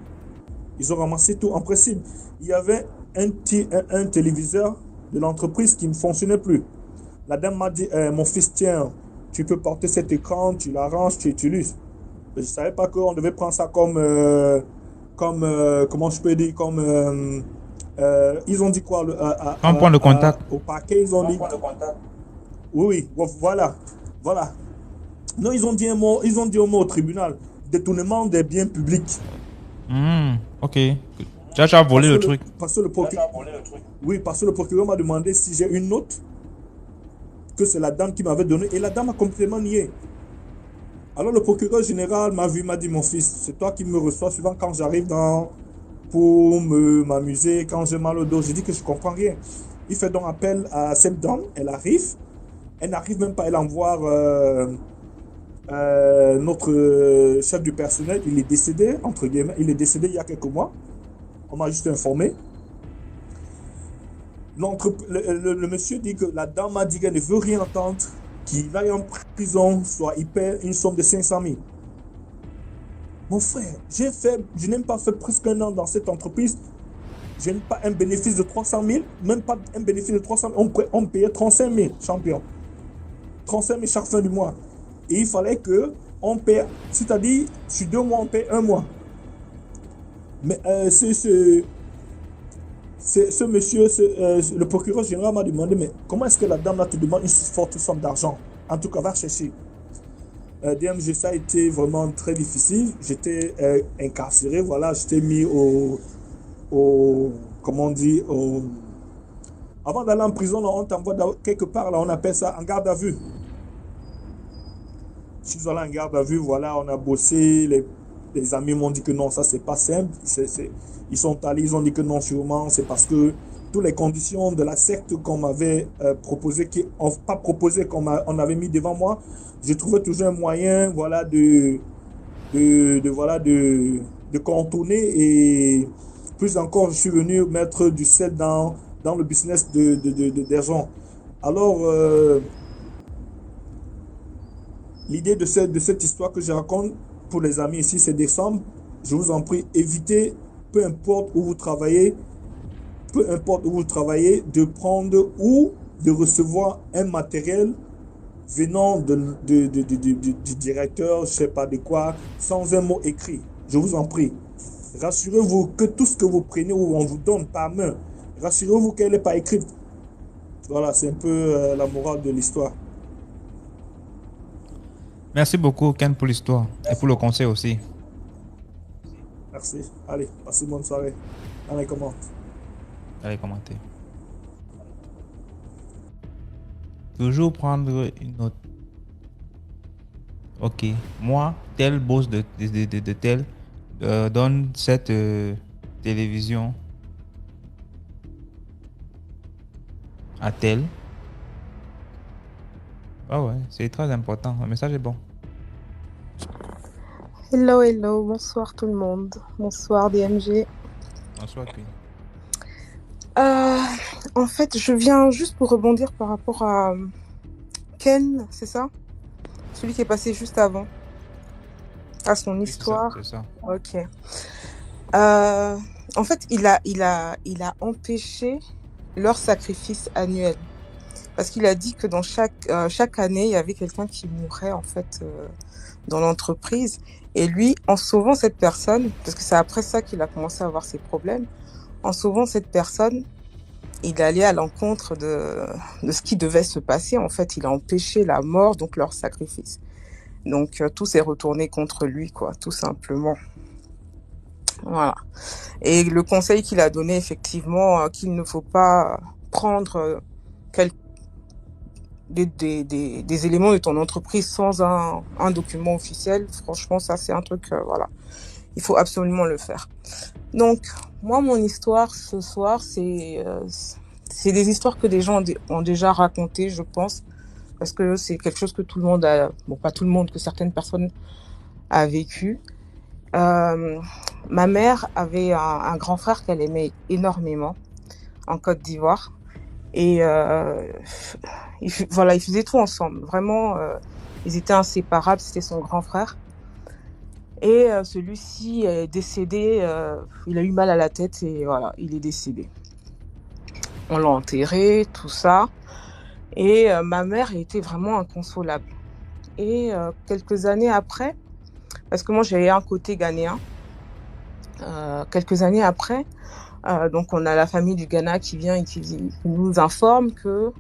En principe, il y avait un téléviseur de l'entreprise qui ne fonctionnait plus. La dame m'a dit, mon fils, tiens, tu peux porter cet écran, tu l'arranges, tu utilises. Mais je ne savais pas qu'on devait prendre ça comme comment je peux dire, ils ont dit quoi
Un point de contact.
au parquet, ils ont dit. Oui, voilà. Non, ils ont dit un mot au tribunal. Détournement des biens publics.
Ok. Tu as volé le truc.
Parce que le procureur m'a demandé si j'ai une note que c'est la dame qui m'avait donnée et la dame a complètement nié. Alors le procureur général m'a dit, mon fils, c'est toi qui me reçois souvent quand j'arrive pour m'amuser, quand j'ai mal au dos. J'ai dit que je comprends rien. Il fait donc appel à cette dame, elle n'arrive même pas, elle envoie notre chef du personnel, il est décédé, entre guillemets, il y a quelques mois. On m'a juste informé. Le monsieur dit que la dame m'a dit qu'elle ne veut rien entendre, qu'il aille en prison, soit il paie une somme de 500 000. Mon frère, je n'ai pas fait presque 1 an dans cette entreprise. Je n'ai pas un bénéfice de 300 000, même pas un bénéfice de 300 000. On me payait 35 000, champion. 35 000 chaque fin du mois. Et il fallait qu'on paie, c'est-à-dire sur 2 mois, on paie 1 mois. Mais ce monsieur, le procureur général m'a demandé, mais comment est-ce que la dame là te demande une forte somme d'argent? En tout cas, va chercher. DMG, ça a été vraiment très difficile. J'étais incarcéré, voilà, j'étais mis comment on dit, avant d'aller en prison, là, on t'envoie quelque part, là, on appelle ça en garde à vue. Je suis allé en garde à vue, voilà, on a bossé, les amis m'ont dit que non, ça c'est pas simple. Ils sont allés, ils ont dit que non, sûrement, c'est parce que toutes les conditions de la secte qu'on m'avait proposé, pas proposé, on avait mis devant moi, j'ai trouvé toujours un moyen, voilà, de contourner. Et plus encore, je suis venu mettre du sel dans le business des gens. Alors, l'idée de cette histoire que je raconte pour les amis ici, c'est décembre. Je vous en prie, évitez, peu importe où vous travaillez, de prendre ou de recevoir un matériel venant du directeur, je ne sais pas de quoi, sans un mot écrit. Je vous en prie. Rassurez-vous que tout ce que vous prenez ou on vous donne par main, rassurez-vous qu'elle n'est pas écrite. Voilà, c'est un peu la morale de l'histoire.
Merci beaucoup, Ken, pour l'histoire et pour le conseil aussi.
Merci. Allez, passez une bonne soirée. Allez, commente.
Allez, commentez. Toujours prendre une note. Ok, moi, tel boss de tel donne cette télévision à tel. Ah ouais, c'est très important. Le message est bon.
Hello, bonsoir tout le monde. Bonsoir DMG.
Bonsoir, Queen.
En fait, je viens juste pour rebondir par rapport à Ken, c'est ça? Celui qui est passé juste avant. À son histoire.
C'est ça.
Ok. En fait, il a empêché leur sacrifice annuel. Parce qu'il a dit que dans chaque année, il y avait quelqu'un qui mourait en fait dans l'entreprise. Et lui, en sauvant cette personne, parce que c'est après ça qu'il a commencé à avoir ses problèmes, en sauvant cette personne, il allait à l'encontre de ce qui devait se passer. En fait, il a empêché la mort, donc leur sacrifice. Donc tout s'est retourné contre lui, quoi, tout simplement. Voilà. Et le conseil qu'il a donné, effectivement, qu'il ne faut pas prendre des éléments de ton entreprise sans un document officiel, franchement, ça c'est un truc, voilà, il faut absolument le faire. Donc, moi, mon histoire ce soir, c'est des histoires que des gens ont déjà racontées, je pense, parce que c'est quelque chose que tout le monde a, bon, pas tout le monde, que certaines personnes a vécu. Ma mère avait un grand frère qu'elle aimait énormément en Côte d'Ivoire. Et ils faisaient tout ensemble. Vraiment, ils étaient inséparables. C'était son grand frère. Et celui-ci est décédé. Il a eu mal à la tête et voilà, il est décédé. On l'a enterré, tout ça. Et ma mère était vraiment inconsolable. Et quelques années après, parce que moi j'avais un côté ghanéen, quelques années après, donc on a la famille du Ghana qui vient et qui nous informe que,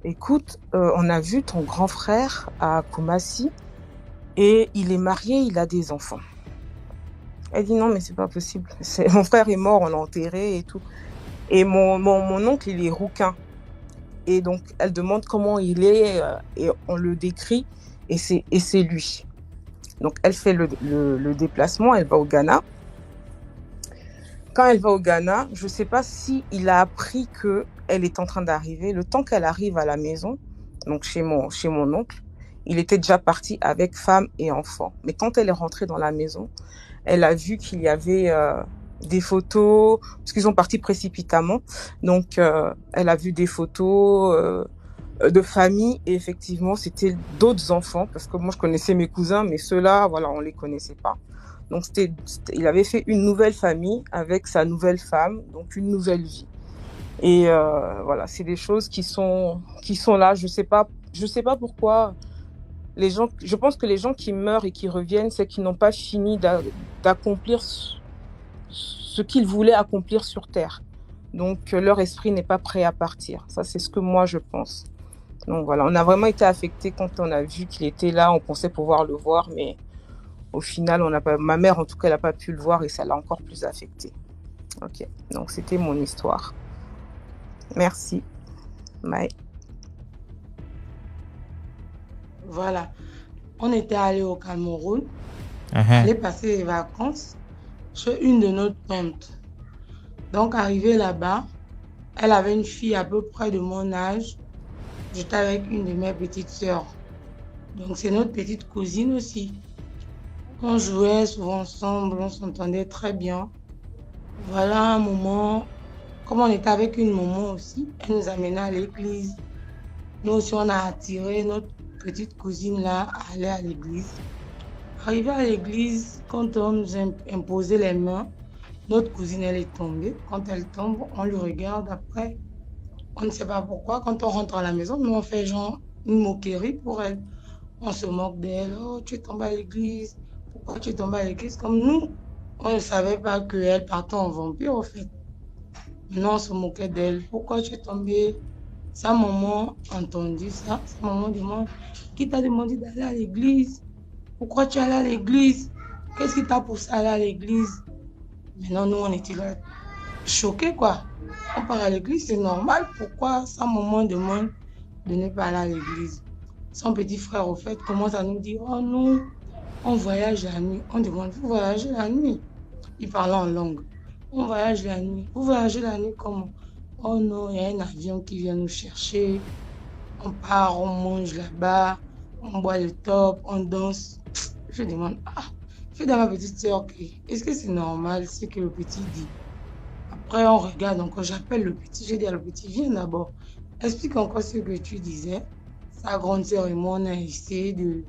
écoute, on a vu ton grand frère à Koumassi et il est marié, il a des enfants. Elle dit non mais c'est pas possible, mon frère est mort, on l'a enterré et tout. Et mon oncle il est rouquin. Et donc elle demande comment il est et on le décrit et c'est lui. Donc elle fait le déplacement, elle va au Ghana. Quand elle va au Ghana, je ne sais pas si il a appris qu'elle est en train d'arriver. Le temps qu'elle arrive à la maison, donc chez mon oncle, il était déjà parti avec femme et enfant. Mais quand elle est rentrée dans la maison, elle a vu qu'il y avait des photos, parce qu'ils sont partis précipitamment. Donc, elle a vu des photos de famille et effectivement, c'était d'autres enfants, parce que moi, je connaissais mes cousins, mais ceux-là, voilà, on les connaissait pas. Donc, il avait fait une nouvelle famille avec sa nouvelle femme, donc une nouvelle vie. Et voilà, c'est des choses qui sont là. Je sais pas pourquoi les gens. Je pense que les gens qui meurent et qui reviennent, c'est qu'ils n'ont pas fini d'accomplir ce qu'ils voulaient accomplir sur Terre. Donc, leur esprit n'est pas prêt à partir. Ça, c'est ce que moi, je pense. Donc, voilà, on a vraiment été affectés quand on a vu qu'il était là. On pensait pouvoir le voir, mais au final, on n'a pas... ma mère, en tout cas, elle n'a pas pu le voir et ça l'a encore plus affecté. Ok, donc c'était mon histoire. Merci. Bye.
Voilà. On était allé au Cameroun,
Uh-huh.
aller passer les vacances chez une de nos tantes. Donc, arrivé là-bas, elle avait une fille à peu près de mon âge. J'étais avec une de mes petites sœurs. Donc, c'est notre petite cousine aussi. On jouait souvent ensemble, on s'entendait très bien. Voilà un moment, comme on était avec une maman aussi, elle nous amenait à l'église. Nous aussi, on a attiré notre petite cousine là à aller à l'église. Arrivé à l'église, quand on nous a imposé les mains, notre cousine, elle est tombée. Quand elle tombe, on lui regarde après. On ne sait pas pourquoi. Quand on rentre à la maison, nous, on fait genre une moquerie pour elle. On se moque d'elle. Oh, tu es tombée à l'église. Pourquoi tu es tombée à l'église? Comme nous, on ne savait pas qu'elle partait en vampire, en fait. Maintenant, on se moquait d'elle. Pourquoi tu es tombée? Sa maman a entendu ça. Sa maman demande, qui t'a demandé d'aller à l'église? Pourquoi tu es allée à l'église? Qu'est-ce qui t'a poussé à aller à l'église? Maintenant, nous, on était là, choqués, quoi. On part à l'église, c'est normal. Pourquoi sa maman demande de ne pas aller à l'église? Son petit frère, au fait, commence à nous dire, oh non, on voyage la nuit. On demande, vous voyagez la nuit? Il parle en langue. On voyage la nuit. Vous voyagez la nuit comment? Oh non, il y a un avion qui vient nous chercher. On part, on mange là-bas, on boit le top, on danse. Je demande, je dis à ma petite soeur, est-ce que c'est normal ce que le petit dit? Après, on regarde encore, j'appelle le petit, je dis à le petit, viens d'abord, explique encore ce que tu disais. Sa grande sœur et moi, on a essayé de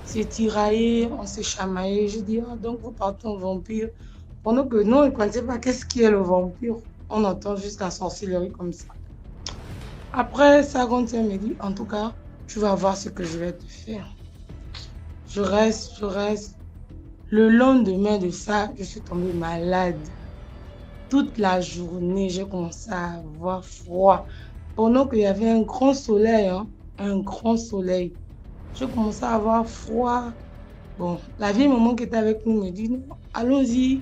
se tirailler, on s'est chamaillé. Je dis, donc vous partez en vampire. Pendant que nous, on ne connaissait pas qu'est-ce qui est le vampire. On entend juste la sorcellerie comme ça. Après, sa grande sœur me dit, en tout cas, tu vas voir ce que je vais te faire. Je reste. Le lendemain de ça, je suis tombée malade. Toute la journée, j'ai commencé à avoir froid. Pendant qu'il y avait un grand soleil, je commençais à avoir froid. Bon, la vieille maman qui était avec nous me dit, non, allons-y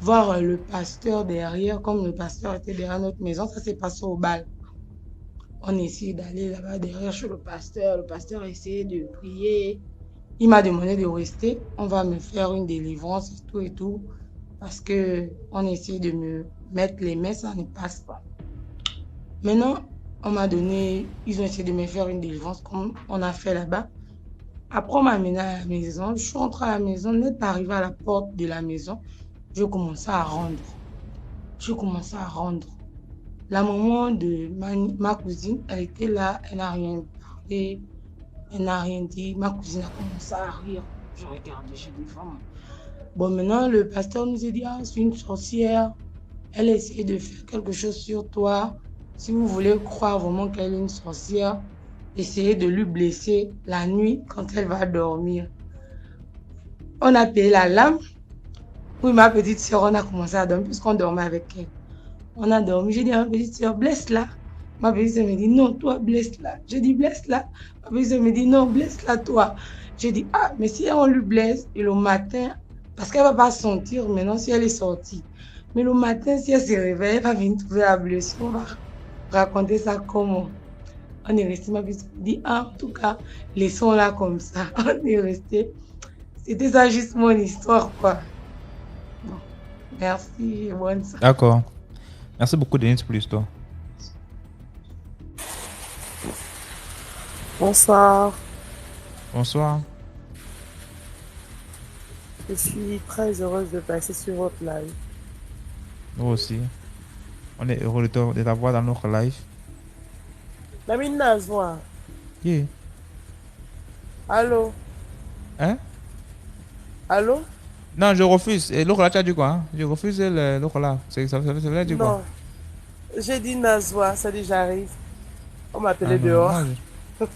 voir le pasteur derrière. Comme le pasteur était derrière notre maison, ça s'est passé au bal. On essayait d'aller là-bas derrière chez le pasteur. Le pasteur essayait de prier. Il m'a demandé de rester. On va me faire une délivrance et tout. Parce qu'on essaie de me mettre les mains, ça ne passe pas. Maintenant, ils ont essayé de me faire une délivrance comme on a fait là-bas. Après, on m'a amené à la maison. Je suis rentrée à la maison. Net arrivé à la porte de la maison, je commençais à rendre. La maman de ma cousine, elle était là, elle n'a rien parlé, elle n'a rien dit. Ma cousine a commencé à rire. Je regardais, je dis vraiment. Bon, maintenant, le pasteur nous a dit, c'est une sorcière. Elle essaie de faire quelque chose sur toi. Si vous voulez croire vraiment qu'elle est une sorcière, essayez de lui blesser la nuit quand elle va dormir. On a payé la lame. Oui, ma petite soeur, on a commencé à dormir puisqu'on dormait avec elle. On a dormi. J'ai dit à ma petite soeur, blesse-la. Ma petite soeur me dit, non, toi, blesse-la. J'ai dit, blesse-la. Ma petite soeur me dit, non, blesse-la, toi. J'ai dit, mais si on lui blesse, et le matin, parce qu'elle ne va pas sentir maintenant si elle est sortie. Mais le matin, si elle se réveille, elle va venir trouver la blessure. On va raconter ça comment. On est resté, ma petite soeur me dit, en tout cas, laissons-la comme ça. On est resté. C'était ça juste mon histoire, quoi. Bon, merci, bonne soirée.
D'accord. Merci beaucoup, Denis, pour l'histoire.
Bonsoir.
Bonsoir.
Je suis très heureuse de passer sur votre live.
Nous aussi. On est heureux de t'avoir dans notre live.
Lamine Nazwa.
Yeah.
Allô?
Hein?
Allô?
Non, je refuse. Et l'autre là, tu as dit quoi? Hein? Je refuse l'autre là. Ça veut dire quoi?
Non. J'ai dit Nazwa, ça dit j'arrive. On m'appelait
non,
dehors.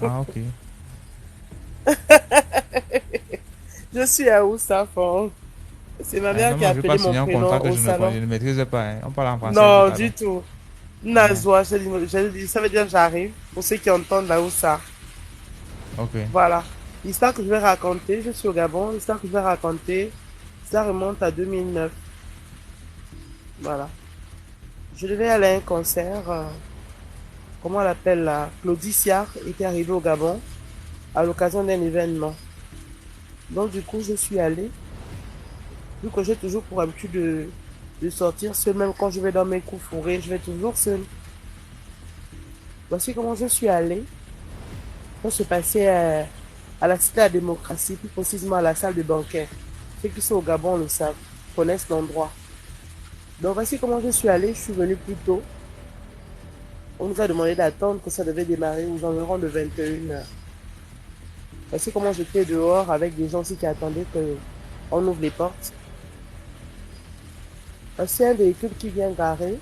Ah, ok.
Je suis à Oussafon. C'est ma mère qui a appelé mon prénom au salon.
Je ne maîtrise pas. Hein. On parle en français.
Non, du tout. Nazwa, ça veut dire j'arrive. Pour ceux qui entendent là où ça.
Ok.
Voilà. L'histoire que je vais raconter, je suis au Gabon. L'histoire que je vais raconter, ça remonte à 2009. Voilà. Je devais aller à un concert. Comment on l'appelle là? Claudie Siard était arrivée au Gabon à l'occasion d'un événement. Donc du coup, je suis allée. Vu que j'ai toujours pour habitude de sortir seule, même quand je vais dans mes coups fourrés, je vais toujours seule. Voici comment je suis allée. Ça se passait à la Cité de la Démocratie, plus précisément à la salle de banquet. Ceux qui sont au Gabon le savent, connaissent l'endroit. Donc voici comment je suis allée. Je suis venue plus tôt. On nous a demandé d'attendre que ça devait démarrer aux environs de 21h. Voici comment j'étais dehors avec des gens aussi qui attendaient qu'on ouvre les portes. C'est un véhicule qui vient garer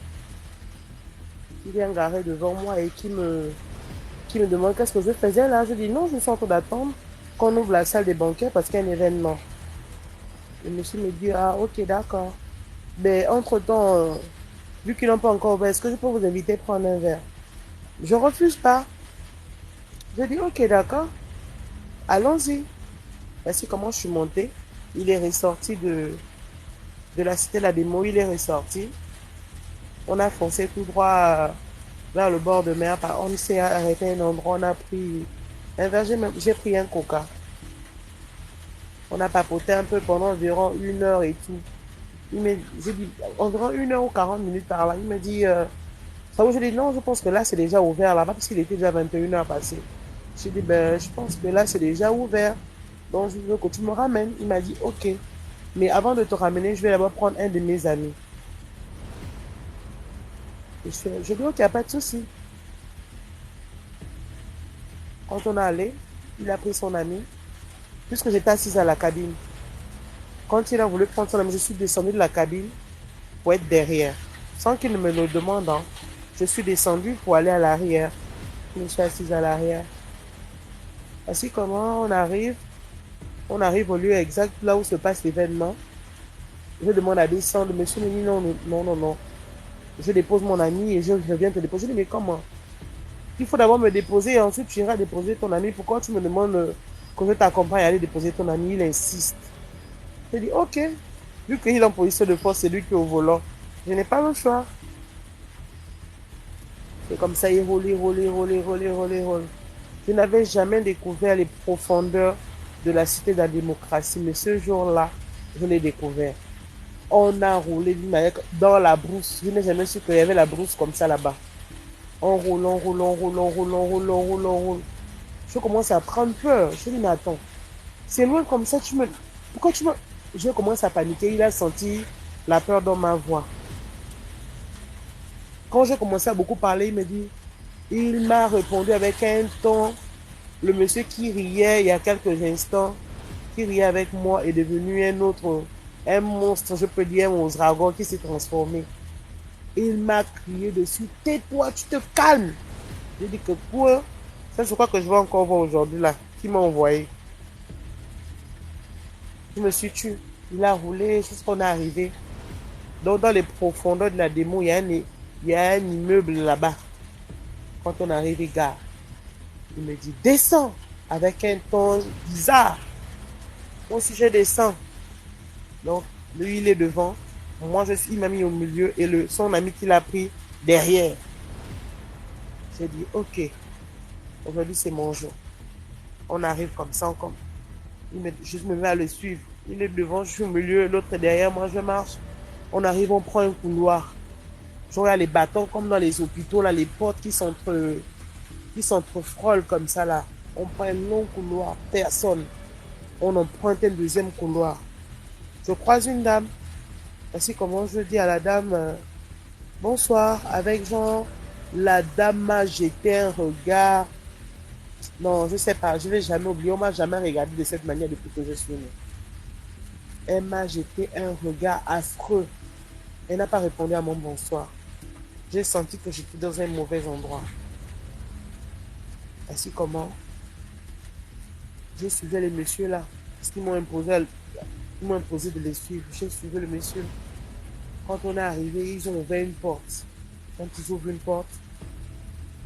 devant moi et qui me demande qu'est-ce que je faisais là. Je dis non, je suis en train d'attendre qu'on ouvre la salle des banquets parce qu'il y a un événement. Le monsieur me dit ah ok d'accord. Mais entre-temps, vu qu'ils n'ont pas encore ouvert, est-ce que je peux vous inviter à prendre un verre? Je refuse pas. Je dis ok d'accord, allons-y. Voici comment je suis montée. Il est ressorti de la cité de la démo, il est ressorti. On a foncé tout droit vers le bord de mer. On s'est arrêté à un endroit, on a pris un verre, j'ai pris un coca. On a papoté un peu pendant environ 1 heure et tout. J'ai dit environ 1 heure ou 40 minutes par là. Il me dit, ça où je dis non, je pense que là c'est déjà ouvert là-bas parce qu'il était déjà 21h passé. J'ai dit, ben je pense que là c'est déjà ouvert. Donc je veux que tu me ramènes. Il m'a dit, ok. Mais avant de te ramener, je vais d'abord prendre un de mes amis. Je dis, ok, il n'y a pas de souci. Quand on est allé, il a pris son ami, puisque j'étais assise à la cabine. Quand il a voulu prendre son ami, je suis descendue de la cabine pour être derrière. Sans qu'il ne me le demande, hein. Je suis descendue pour aller à l'arrière. Je me suis assise à l'arrière. Ainsi comment on arrive au lieu exact là où se passe l'événement. Je demande à descendre. Monsieur me dit non, non, non, non. Je dépose mon ami et je viens te déposer. Je dis mais comment? Il faut d'abord me déposer et ensuite tu iras déposer ton ami. Pourquoi tu me demandes que je t'accompagne à aller déposer ton ami? Il insiste. Je dis ok. Vu qu'il est en position de force, c'est lui qui est au volant. Je n'ai pas le choix. Et comme ça, il roule. Je n'avais jamais découvert les profondeurs de la cité de la démocratie, mais ce jour-là, je l'ai découvert. On a roulé dans la brousse. Je n'ai jamais su qu'il y avait la brousse comme ça là-bas. On roule. Je commence à prendre peur. Je dis, mais attends, c'est loin comme ça, pourquoi tu me... Je commence à paniquer. Il a senti la peur dans ma voix. Quand j'ai commencé à beaucoup parler, il m'a répondu avec un ton. Le monsieur qui riait il y a quelques instants, qui riait avec moi, est devenu un monstre, je peux dire, un dragon qui s'est transformé. Il m'a crié dessus, tais-toi, tu te calmes. J'ai dit que quoi? Ça, je crois que je vais encore voir aujourd'hui là, qui m'a envoyé. Je me suis tué. Il a roulé jusqu'on est arrivé. Donc, dans les profondeurs de la démo, il y a un immeuble là-bas. Quand on arrive, il gare. Il me dit, descends, avec un ton bizarre. Moi aussi, je descends. Donc, lui, il est devant. Moi, il m'a mis au milieu et son ami qui l'a pris derrière. J'ai dit, ok, aujourd'hui, c'est mon jour. On arrive comme ça, je me mets à le suivre. Il est devant, je suis au milieu, l'autre est derrière, moi, je marche. On arrive, on prend un couloir. Je regarde les bâtons comme dans les hôpitaux, là, les portes qui s'entrefrôlent comme ça, là. On prend un long couloir, personne. On emprunte un deuxième couloir. Je croise une dame. Ainsi comment je dis à la dame, bonsoir, avec genre, la dame m'a jeté un regard. Non, je sais pas, je ne l'ai jamais oublié. On m'a jamais regardé de cette manière depuis que je suis née. Elle m'a jeté un regard affreux. Elle n'a pas répondu à mon bonsoir. J'ai senti que j'étais dans un mauvais endroit. Ainsi comment je suivais les messieurs là. Parce qu'ils m'ont imposé de les suivre. J'ai suivi le monsieur. Quand on est arrivé, ils ont ouvert une porte. Quand ils ouvrent une porte,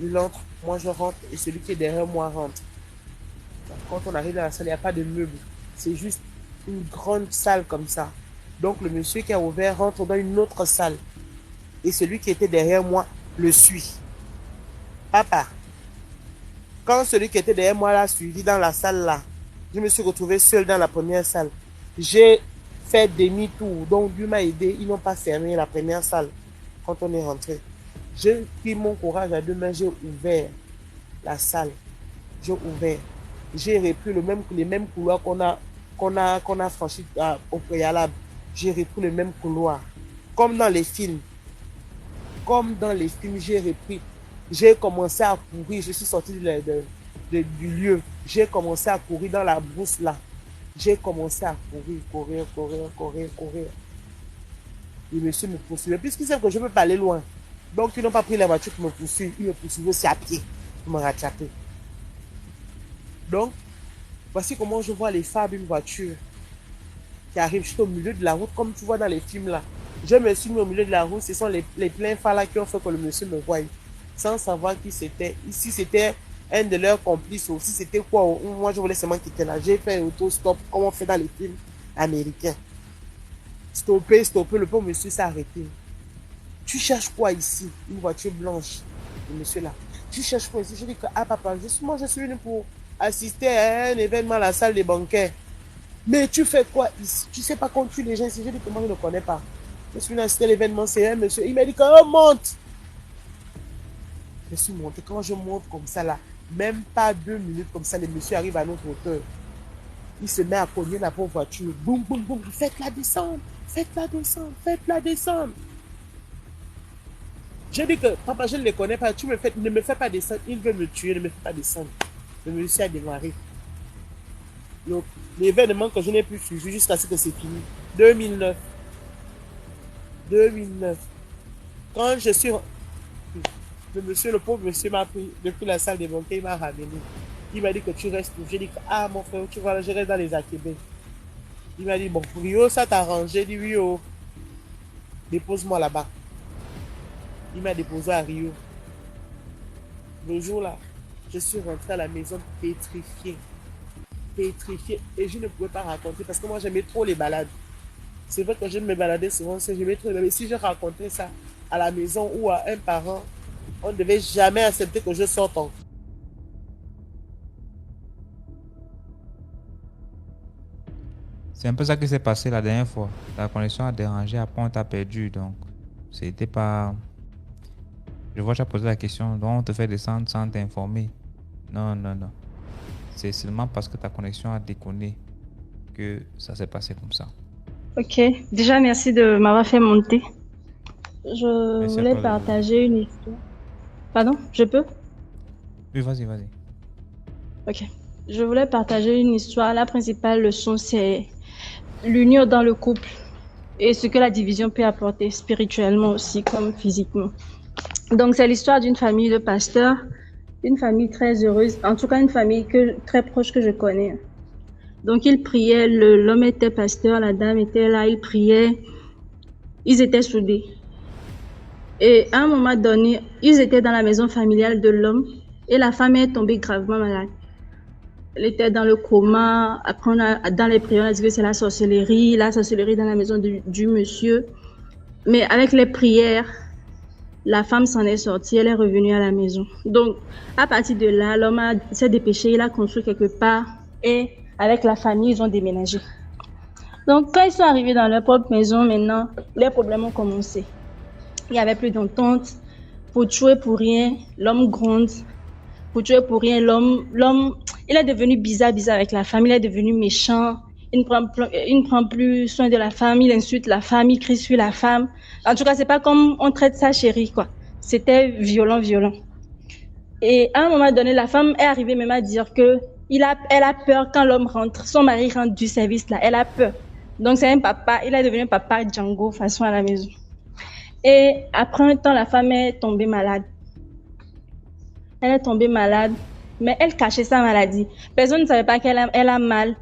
il entre, moi je rentre et celui qui est derrière moi rentre. Quand on arrive dans la salle, il n'y a pas de meubles. C'est juste une grande salle comme ça. Donc le monsieur qui a ouvert rentre dans une autre salle. Et celui qui était derrière moi le suit. Papa, quand celui qui était derrière moi l'a suivi dans la salle là, je me suis retrouvé seul dans la première salle. J'ai fait demi-tour. Donc Dieu m'a aidé. Ils n'ont pas fermé la première salle quand on est rentré. J'ai pris mon courage à deux mains. J'ai ouvert la salle. J'ai ouvert. J'ai repris les mêmes couloirs qu'on a franchi au préalable. J'ai repris le même couloir. Comme dans les films. Comme dans les films, j'ai repris. J'ai commencé à courir. Je suis sorti du lieu. J'ai commencé à courir dans la brousse là. J'ai commencé à courir. Le monsieur me poursuivait. Puisqu'ils savent que je ne peux pas aller loin. Donc, ils n'ont pas pris la voiture pour me poursuivre. Ils me poursuivaient aussi à pied pour me rattraper. Donc, voici comment je vois les phares d'une voiture qui arrive juste au milieu de la route, comme tu vois dans les films là. Je me suis mis au milieu de la route. Ce sont les pleins phares là qui ont fait que le monsieur me voie. Sans savoir qui c'était. Ici, c'était un de leurs complices aussi. C'était quoi? Moi, je voulais seulement quitter là. J'ai fait auto-stop, comme on fait dans les films américains. Stopper. Le pauvre monsieur s'est arrêté. Tu cherches quoi ici? Une voiture blanche. Le monsieur là. Tu cherches quoi ici? Je dis que, ah papa, moi je suis venu pour assister à un événement à la salle des banquets. Mais tu fais quoi ici? Tu sais pas qu'on tue les gens ici? Je dis que moi je ne connais pas. Je suis venu assister à l'événement, c'est un monsieur. Il m'a dit qu'on monte. Je suis monté. Quand je monte comme ça là, même pas 2 minutes comme ça, le monsieur arrive à notre hauteur. Il se met à cogner la pauvre voiture. Boum, boum, boum. Faites-la descendre. Je dis que, papa, je ne les connais pas. Ne me fais pas descendre. Il veut me tuer. Ne me fais pas descendre. Le monsieur a démarré. L'événement que je n'ai plus suivi jusqu'à ce que c'est fini. 2009. Quand je suis... Le pauvre monsieur m'a pris depuis la salle des banquets, il m'a ramené. Il m'a dit que tu restes où? J'ai dit que, ah mon frère, tu vois, je reste dans les Akébé. Il m'a dit, bon, Rio, ça t'a arrangé. J'ai dit, oui, oh, dépose-moi là-bas. Il m'a déposé à Rio. Le jour-là, je suis rentré à la maison pétrifié. Et je ne pouvais pas raconter parce que moi, j'aimais trop les balades. C'est vrai que je me baladais souvent, j'aimais trop. Mais si je racontais ça à la maison ou à un parent, on ne devait jamais accepter que je sorte en.
C'est un peu ça qui s'est passé la dernière fois. La connexion a dérangé, après on t'a perdu. Donc, c'était pas... Je vois, tu as posé la question. Donc, on te fait descendre sans t'informer. Non. C'est seulement parce que ta connexion a déconné que ça s'est passé comme ça.
Ok. Déjà, merci de m'avoir fait monter. Je
Merci à
voulais
toi,
partager une histoire. Pardon, je peux?
Oui, vas-y.
Ok. Je voulais partager une histoire. La principale leçon, c'est l'union dans le couple et ce que la division peut apporter spirituellement aussi comme physiquement. Donc, c'est l'histoire d'une famille de pasteurs, une famille très heureuse, en tout cas une famille très proche que je connais. Donc, ils priaient, l'homme était pasteur, la dame était là, ils priaient, ils étaient soudés. Et à un moment donné, ils étaient dans la maison familiale de l'homme et la femme est tombée gravement malade. Elle était dans le coma. Après, dans les prières, on a dit que c'est la sorcellerie dans la maison du monsieur. Mais avec les prières, la femme s'en est sortie, elle est revenue à la maison. Donc, à partir de là, l'homme s'est dépêché, il a construit quelque part et avec la famille, ils ont déménagé. Donc, quand ils sont arrivés dans leur propre maison, maintenant, les problèmes ont commencé. Il n'y avait plus d'entente. Pour tuer pour rien, l'homme gronde. Pour tuer pour rien, l'homme, il est devenu bizarre avec la femme, il est devenu méchant. Il ne prend plus soin de la femme, il insulte la femme, il crie sur la femme. En tout cas, c'est pas comme on traite sa chérie, quoi. C'était violent. Et à un moment donné, la femme est arrivée même à dire que elle a peur quand l'homme rentre. Son mari rentre du service là, elle a peur. Donc c'est un papa, il est devenu un papa Django façon à la maison. Et après un temps, la femme est tombée malade. Elle est tombée malade, mais elle cachait sa maladie. Personne ne savait pas qu'elle a mal.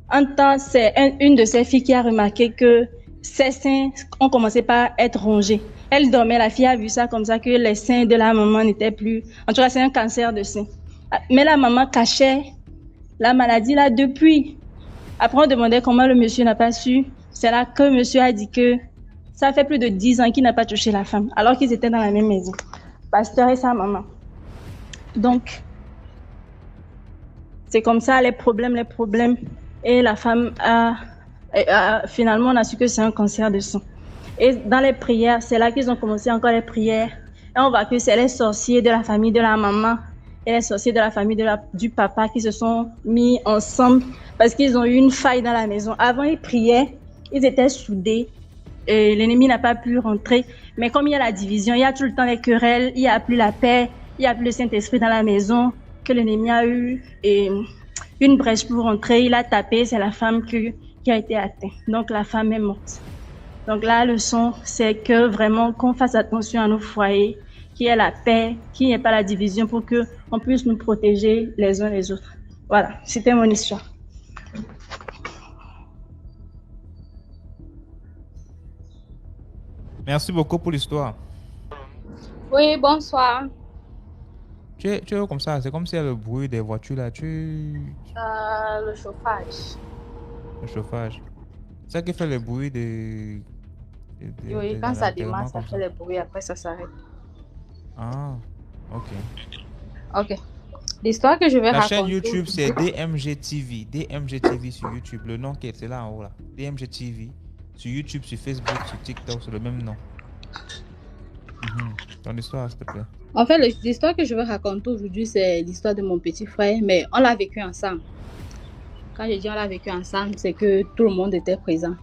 Un temps, c'est une de ses filles qui a remarqué que ses seins ont commencé par être rongés.
Elle dormait, la fille a vu ça comme ça, que les seins de la maman n'étaient plus... En tout cas, c'est un cancer de sein. Mais la maman cachait la maladie là depuis. Après, on demandait comment le monsieur n'a pas su. C'est là que monsieur a dit que ça fait plus de 10 ans qu'il n'a pas touché la femme, alors qu'ils étaient dans la même maison. Pasteur et sa maman. Donc, c'est comme ça, les problèmes. Et la femme finalement, on a su que c'est un cancer de sang. Et dans les prières, c'est là qu'ils ont commencé encore les prières. Et on voit que c'est les sorciers de la famille de la maman et les sorciers de la famille du papa qui se sont mis ensemble parce qu'ils ont eu une faille dans la maison. Avant, ils priaient, ils étaient soudés. Et l'ennemi n'a pas pu rentrer. Mais comme il y a la division, il y a tout le temps les querelles, il n'y a plus la paix, il n'y a plus le Saint-Esprit dans la maison, que l'ennemi a eu une brèche pour rentrer. Il a tapé, c'est la femme qui a été atteinte. Donc la femme est morte. Donc la leçon, c'est que vraiment qu'on fasse attention à nos foyers, qu'il y ait la paix, qu'il n'y ait pas la division pour qu'on puisse nous protéger les uns les autres. Voilà, c'était mon histoire.
Merci beaucoup pour l'histoire.
Oui, bonsoir.
Tu es comme ça, c'est comme s'il y a le bruit des voitures là.
Le chauffage.
Le chauffage. C'est ça qui fait le bruit
oui, quand ça démarre, ça fait le bruit, après ça s'arrête.
Ah, ok.
Ok. L'histoire que je vais raconter...
La chaîne YouTube, c'est DMG TV. DMG TV sur YouTube. Le nom qui est là en haut là. DMG TV. Sur YouTube, sur Facebook, sur TikTok, c'est le même nom. Ton histoire, s'il te plaît.
En fait, l'histoire que je vais raconter aujourd'hui, c'est l'histoire de mon petit frère, mais on l'a vécu ensemble. Quand je dis on l'a vécu ensemble, c'est que tout le monde était présent.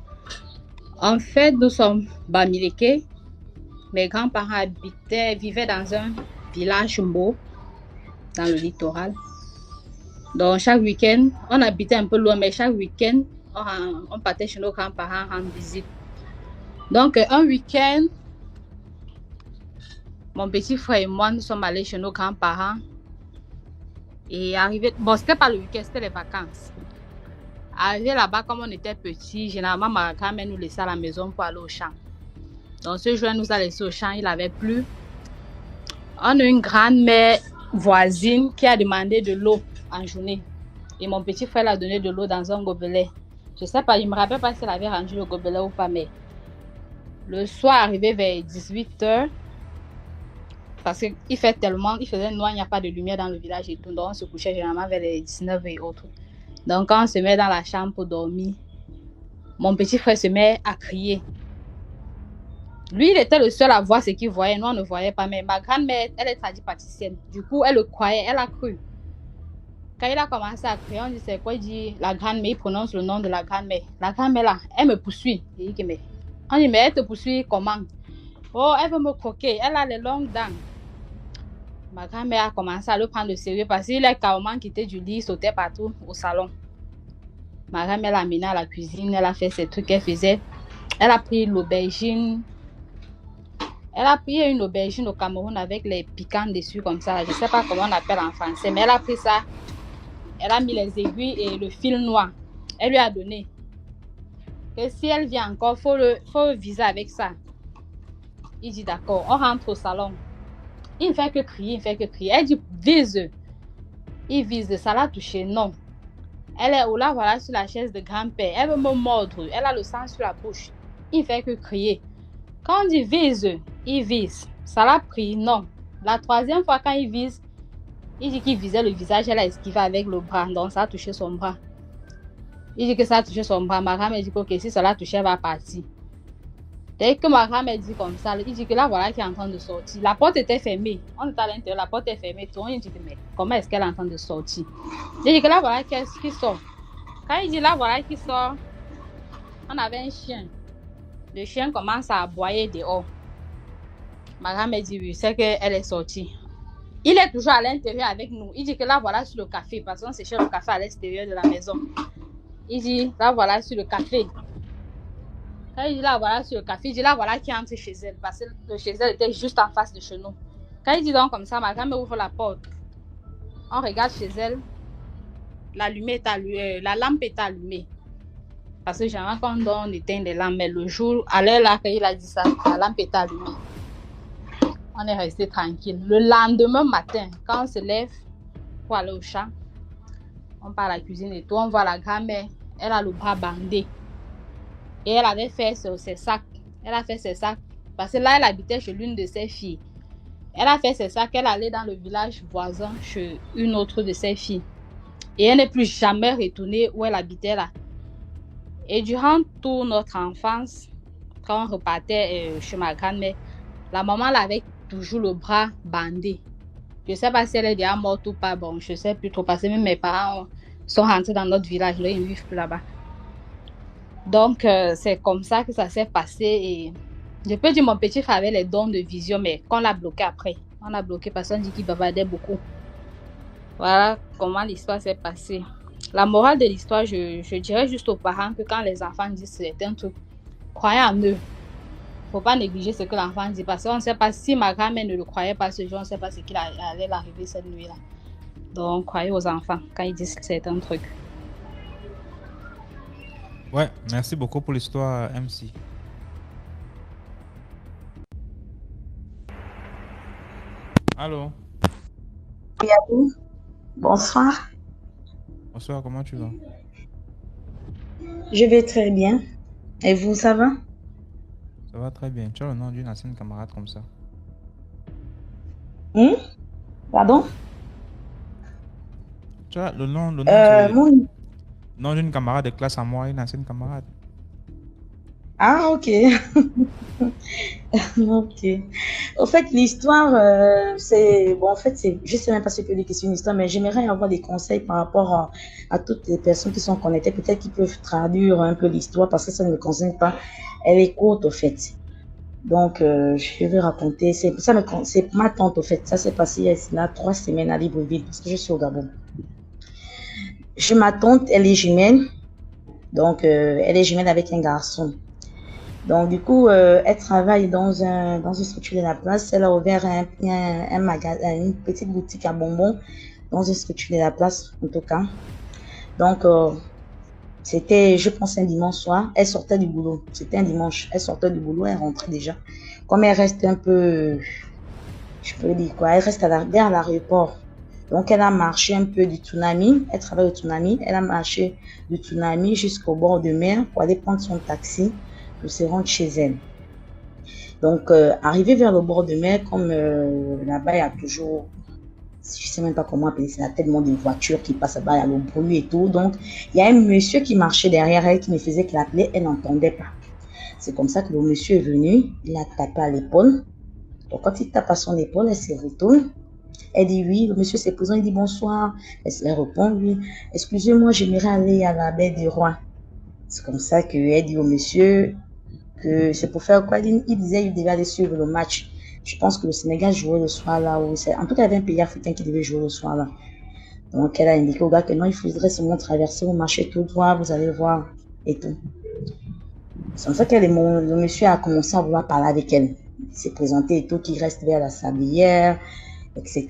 En fait, nous sommes Bamileke. Mes grands-parents vivaient dans un village beau, dans le littoral. Donc, chaque week-end, on habitait un peu loin, mais chaque week-end, on partait chez nos grands-parents en visite. Donc, un week-end, mon petit frère et moi, nous sommes allés chez nos grands-parents. Et arrivé, bon, c'était pas le week-end, c'était les vacances. Arrivé là-bas, comme on était petits, généralement, ma grand-mère nous laissait à la maison pour aller au champ. Donc, ce jour, elle nous a laissé au champ, il n'avait plus. On a une grand-mère voisine qui a demandé de l'eau en journée. Et mon petit frère a donné de l'eau dans un gobelet. Je ne sais pas, il ne me rappelle pas si elle avait rendu le gobelet ou pas, mais le soir, arrivé vers 18h, parce qu'il faisait noir, il n'y a pas de lumière dans le village et tout, donc on se couchait généralement vers les 19h et autres. Donc quand on se met dans la chambre pour dormir, mon petit frère se met à crier. Lui, il était le seul à voir ce qu'il voyait, nous on ne voyait pas, mais ma grand-mère, elle est tradipraticienne. Du coup, elle le croyait, elle a cru. Quand il a commencé à crier, on dit c'est quoi? Il dit la grand-mère, il prononce le nom de la grand-mère. La grand-mère là, elle me poursuit. Il dit, mais... On dit, mais elle te poursuit comment? Oh, elle veut me croquer, elle a les longues dents. Ma grand-mère a commencé à le prendre de sérieux parce qu'il a carrément quitté du lit, il sautait partout au salon. Ma grand-mère l'a amené à la cuisine, elle a fait ses trucs qu'elle faisait. Elle a pris l'aubergine. Elle a pris une aubergine au Cameroun avec les piquants dessus comme ça. Je ne sais pas comment on appelle en français, mais elle a pris ça. Elle a mis les aiguilles et le fil noir. Elle lui a donné. Et si elle vient encore, faut le viser avec ça. Il dit d'accord, on rentre au salon. Il ne fait que crier, Elle dit vise. Il vise, ça l'a touché, non. Elle est là, voilà, sur la chaise de grand-père. Elle veut me mordre, elle a le sang sur la bouche. Il ne fait que crier. Quand on dit vise, il vise. Ça l'a pris, non. La troisième fois, quand il vise, il dit qu'il visait le visage, elle a esquivé avec le bras, donc ça a touché son bras. Il dit que ça a touché son bras. Ma grand-mère dit que okay, si ça l'a touché, elle va partir. Dès que ma grand-mère dit comme ça, il dit que là, voilà qui est en train de sortir. La porte était fermée. On était à l'intérieur, la porte est fermée. Tout le monde dit que mais comment est-ce qu'elle est en train de sortir? Il dit que là, voilà qui sort. Quand il dit là, voilà qui sort, on avait un chien. Le chien commence à aboyer dehors. Ma grand-mère dit oui, c'est qu'elle est sortie. Il est toujours à l'intérieur avec nous. Il dit que là, voilà sur le café, parce qu'on se cherche le café à l'extérieur de la maison. Il dit là, voilà sur le café. Quand il dit là, voilà sur le café, il dit là, voilà qui entre chez elle, parce que le chez elle était juste en face de chez nous. Quand il dit donc comme ça, ma grand-mère ouvre la porte. On regarde chez elle, la lampe est allumée. Parce que généralement, quand on éteint les lampes, mais le jour, à l'heure là, quand il a dit ça, la lampe est allumée. On est resté tranquille. Le lendemain matin, quand on se lève pour aller au champ, on part à la cuisine et tout, on voit la grand-mère, elle a le bras bandé. Et elle avait fait ses sacs. Elle a fait ses sacs. Parce que là, elle habitait chez l'une de ses filles. Elle a fait ses sacs, elle allait dans le village voisin chez une autre de ses filles. Et elle n'est plus jamais retournée où elle habitait là. Et durant toute notre enfance, quand on repartait chez ma grand-mère, la maman elle avait toujours le bras bandé. Je ne sais pas si elle est déjà morte ou pas. Bon, je ne sais plus trop parce que même mes parents sont rentrés dans notre village. Là, ils ne vivent plus là-bas. Donc, c'est comme ça que ça s'est passé. Et je peux dire mon petit frère avait les dons de vision, mais qu'on l'a bloqué après. On l'a bloqué parce qu'on dit qu'il bavardait beaucoup. Voilà comment l'histoire s'est passée. La morale de l'histoire, je dirais juste aux parents que quand les enfants disent certains trucs, croyez en eux. Il ne faut pas négliger ce que l'enfant dit parce qu'on ne sait pas si ma grand-mère ne le croyait pas ce jour, on ne sait pas ce qu'il allait arriver cette nuit-là. Donc, croyez aux enfants quand ils disent certains trucs.
Ouais, merci beaucoup pour l'histoire, MC. Allô?
Bonsoir,
Bonsoir, comment tu vas?
je vais très bien. Et vous, ça va?
Ça va très bien. Tu as le nom d'une ancienne camarade comme ça.
Pardon?
Tu as le nom
Mon...
nom d'une camarade de classe à moi, une ancienne camarade.
Ah, ok. Ok. Au fait, l'histoire, c'est... Bon, en fait, je sais même pas ce que c'est une histoire, mais j'aimerais avoir des conseils par rapport à toutes les personnes qui sont connectées. Peut-être qu'ils peuvent traduire un peu l'histoire parce que ça ne me concerne pas. Elle est courte, au fait. Donc, je vais raconter. C'est ma tante, au fait. Ça s'est passé il y a 3 semaines à Libreville parce que je suis au Gabon. Ma tante, elle est jumelle. Donc, elle est jumelle avec un garçon. Donc, du coup, elle travaille dans une structure de la place. Elle a ouvert un magasin, une petite boutique à bonbons dans une structure de la place, en tout cas. Donc, c'était, je pense, un dimanche soir. Elle sortait du boulot. C'était un dimanche. Elle sortait du boulot, elle rentrait déjà. Comme elle reste un peu, je peux dire quoi, elle reste vers l'aéroport. Donc, elle a marché un peu du Tsunami. Elle travaille au Tsunami. Elle a marché du Tsunami jusqu'au bord de mer pour aller prendre son taxi pour se rendre chez elle. Donc, arrivé vers le bord de mer, comme là-bas, il y a toujours, je sais même pas comment appeler ça, il y a tellement de voitures qui passent là-bas, il y a le bruit et tout. Donc, il y a un monsieur qui marchait derrière elle, qui ne faisait que l'appeler, elle n'entendait pas. C'est comme ça que le monsieur est venu, il a tapé à l'épaule. Donc, quand il tape à son épaule, elle se retourne. Elle dit oui, le monsieur s'est présent, il dit bonsoir. Elle répond oui, excusez-moi, j'aimerais aller à la baie des Rois. C'est comme ça qu'elle dit au monsieur que c'est pour faire quoi. Il disait qu'il devait aller suivre le match. Je pense que le Sénégal jouait le soir là. En tout cas, il y avait un pays africain qui devait jouer le soir là. Donc, elle a indiqué au gars que non, il faudrait seulement traverser, vous marchez tout droit, vous allez voir et tout. C'est comme ça que le monsieur a commencé à vouloir parler avec elle. Il s'est présenté et tout, qu'il reste vers la sablière, etc.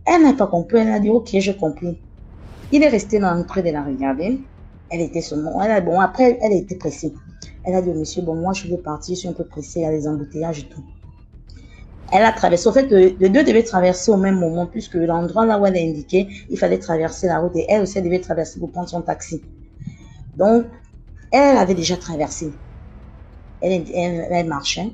Elle n'a pas compris, elle a dit ok, j'ai compris. Il est resté dans l'entrée de la regarder. Elle était seulement, bon, après, elle était pressée. Elle a dit au monsieur, bon, moi, je veux partir, je suis un peu pressée, il y a des embouteillages et tout. Elle a traversé, en fait, les deux devaient traverser au même moment, puisque l'endroit là où elle a indiqué, il fallait traverser la route et elle aussi, elle devait traverser pour prendre son taxi. Donc, elle avait déjà traversé. Elle marchait.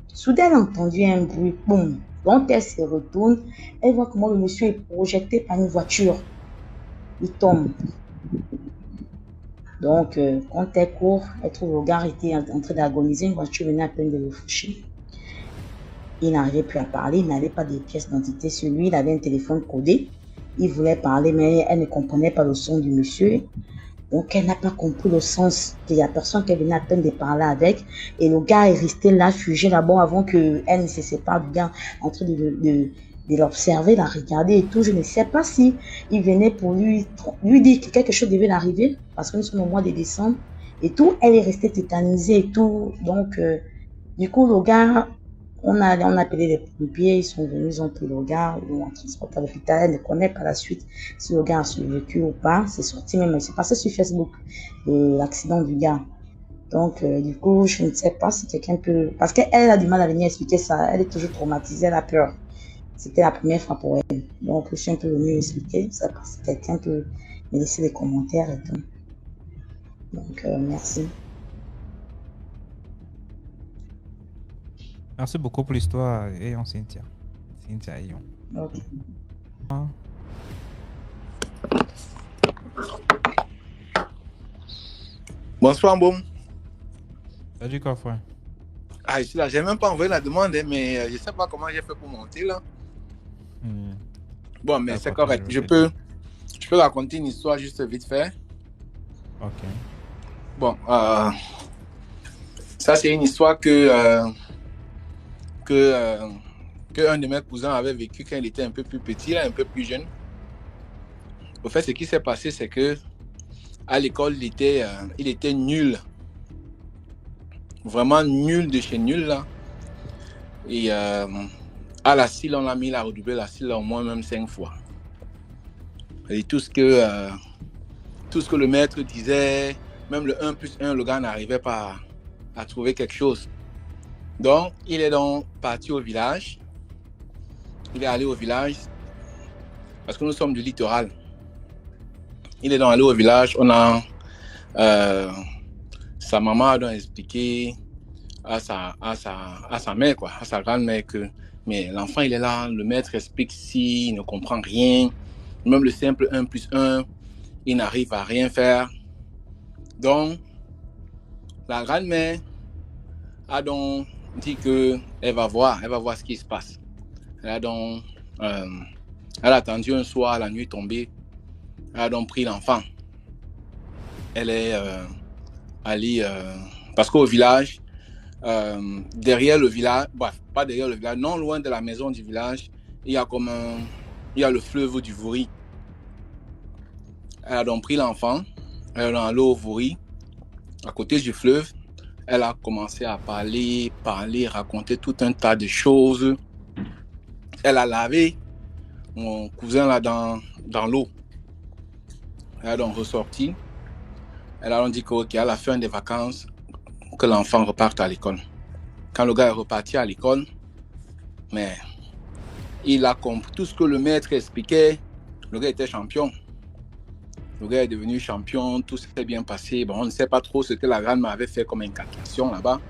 Soudain, elle a entendu un bruit, boum. Donc, elle se retourne, elle voit comment le monsieur est projeté par une voiture. Il tombe. Donc, quand elle court, elle trouve le gars était en train d'agoniser, une voiture venait à peine de le faucher. Il n'arrivait plus à parler, il n'avait pas de pièces d'identité sur lui, il avait un téléphone codé. Il voulait parler, mais elle ne comprenait pas le son du monsieur. Donc, elle n'a pas compris le sens de la personne qu'elle venait à peine de parler avec. Et le gars est resté là, figé là-bas, avant qu'elle ne se sépare du gars, en train de l'observer, la regarder et tout. Je ne sais pas si il venait pour lui dire que quelque chose devait l'arriver, parce que nous sommes au mois de décembre et tout. Elle est restée tétanisée et tout. Donc, du coup, le gars, on a appelé les pompiers, ils sont venus, ils ont pris le gars, ils l'ont transporté à l'hôpital. Elle ne connaît pas la suite si le gars a survécu ou pas. C'est sorti même, c'est passé sur Facebook, l'accident du gars. Donc, du coup, je ne sais pas si quelqu'un peut... Parce qu'elle a du mal à venir expliquer ça. Elle est toujours traumatisée, elle a peur. C'était la première fois pour elle. Donc, je suis un peu venue expliquer. Ça, si quelqu'un peut me laisser des commentaires et tout. Donc, merci.
Merci beaucoup pour l'histoire, Ayon Cynthia. Cynthia Ayon.
Ok.
Bonsoir, Boum.
Salut, quoi, frère?
Ah, je suis là, j'ai même pas envoyé la demande, hein, mais je sais pas comment j'ai fait pour monter là. Bon, mais c'est correct. Je peux raconter une histoire juste vite fait.
Ok.
Bon, ça c'est une histoire que un de mes cousins avait vécu quand il était un peu plus petit, là, un peu plus jeune. Au fait, ce qui s'est passé, c'est que à l'école, il était nul. Vraiment nul de chez nul, là. Et à la CIL, on l'a mis, il a redoublé la CIL au moins même 5 fois. Et tout ce que le maître disait, même le 1+1, le gars n'arrivait pas à trouver quelque chose. Donc, il est donc parti au village. Il est allé au village parce que nous sommes du littoral. Il est donc allé au village. Sa maman a donc expliqué à sa mère, quoi, à sa grand-mère mais l'enfant il est là, le maître explique s'il ne comprend rien, même le simple 1+1, il n'arrive à rien faire. Donc, la grand-mère a donc dit qu'elle va voir ce qui se passe. Elle a attendu un soir, la nuit tombée, elle a donc pris l'enfant. Elle est allée, parce qu'au village, derrière le village, bref, pas derrière le village, non loin de la maison du village, il y a le fleuve du Vouri. Elle a donc pris l'enfant, elle est allée au Vouri, à côté du fleuve. Elle a commencé à parler, raconter tout un tas de choses. Elle a lavé mon cousin là dans l'eau. Elle a donc ressorti. Elle a donc dit qu'à la fin des vacances, que l'enfant reparte à l'école. Quand le gars est reparti à l'école, mais il a compris tout ce que le maître expliquait. Le gars était champion. Le gars est devenu champion, tout s'est bien passé. Bon, on ne sait pas trop ce que la grand-mère avait fait comme incantation là-bas.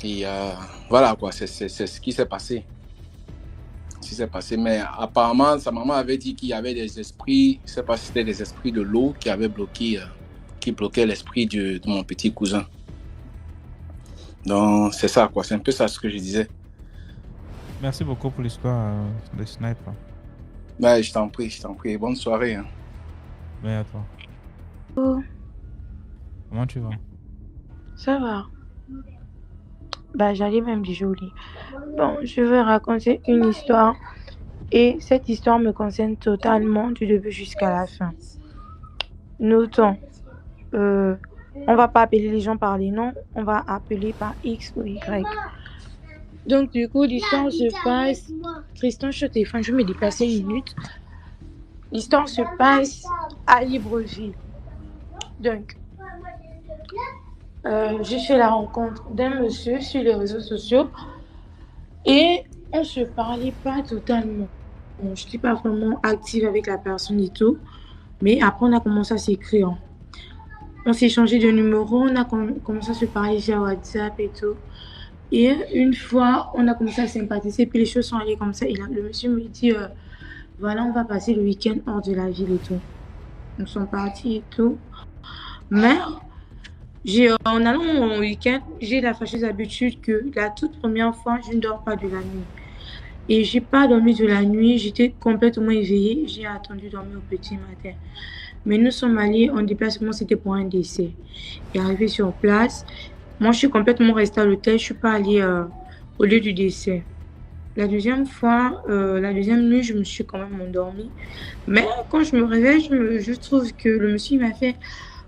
Et voilà quoi, c'est ce qui s'est passé. Mais apparemment, sa maman avait dit qu'il y avait des esprits, je ne sais pas si c'était des esprits de l'eau qui avaient bloquaient l'esprit de mon petit cousin. Donc, c'est ça quoi, c'est un peu ça ce que je disais.
Merci beaucoup pour l'histoire de Sniper.
Ouais, je t'en prie. Bonne soirée. Hein.
Merci à toi.
Oh,
Comment tu vas?
ça va. Bah, j'allais même du joli. Bon, je vais raconter une histoire et cette histoire me concerne totalement du début jusqu'à la fin. Notons, on va pas appeler les gens par les noms, on va appeler par X ou Y. Donc, du coup, l'histoire se passe. Tristan, je suis au téléphone, je vais me déplacer une minute. L'histoire se passe à Libreville. Donc, j'ai fait la rencontre d'un monsieur sur les réseaux sociaux et on se parlait pas totalement. Bon, je n'étais pas vraiment active avec la personne et tout, mais après on a commencé à s'écrire. On s'est changé de numéro, on a commencé à se parler via WhatsApp et tout. Et une fois, on a commencé à sympathiser, puis les choses sont allées comme ça. Et là, le monsieur me dit, voilà, on va passer le week-end hors de la ville et tout. Nous sommes partis et tout. Mais en allant au week-end, j'ai la fâcheuse habitude que la toute première fois, je ne dors pas de la nuit. Et j'ai pas dormi de la nuit, j'étais complètement éveillée, j'ai attendu dormir au petit matin. Mais nous sommes allés en déplacement, c'était pour un décès. Et arrivé sur place, moi je suis complètement restée à l'hôtel, je suis pas allée au lieu du décès. La deuxième fois, la deuxième nuit, je me suis quand même endormie. Mais quand je me réveille, je trouve que le monsieur m'a fait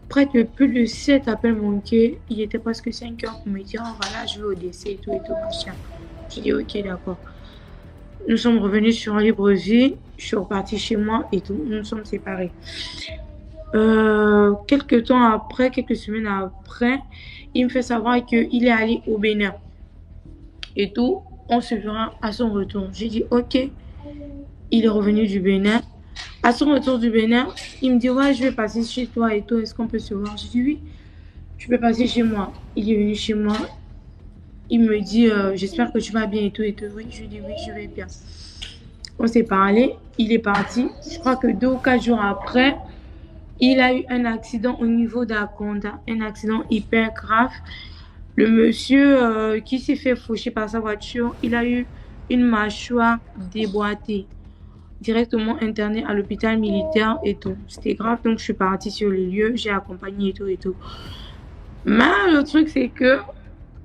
près de plus de 7 appels manqués. Il était presque 5 heures pour me dire, oh, voilà, je vais au décès et tout, machin. J'ai dit, ok, d'accord. Nous sommes revenus sur Libreville, je suis repartie chez moi et tout, nous nous sommes séparés. Quelques semaines après,
il me fait savoir qu'il est allé au Bénin. Et tout, on se verra à son retour. J'ai dit, ok. Il est revenu du Bénin. À son retour du Bénin, il me dit, ouais, je vais passer chez toi et tout. Est-ce qu'on peut se voir? J'ai dit, oui, tu peux passer chez moi. Il est venu chez moi. Il me dit, j'espère que tu vas bien et tout et tout. Oui, je lui dis, oui, je vais bien. On s'est parlé. Il est parti. Je crois que 2 ou 4 jours après, il a eu un accident au niveau d'Akonda. Un accident hyper grave. Le monsieur qui s'est fait faucher par sa voiture, il a eu une mâchoire déboîtée. Directement interné à l'hôpital militaire et tout. C'était grave, donc je suis partie sur les lieux, j'ai accompagné et tout et tout. Mais le truc, c'est que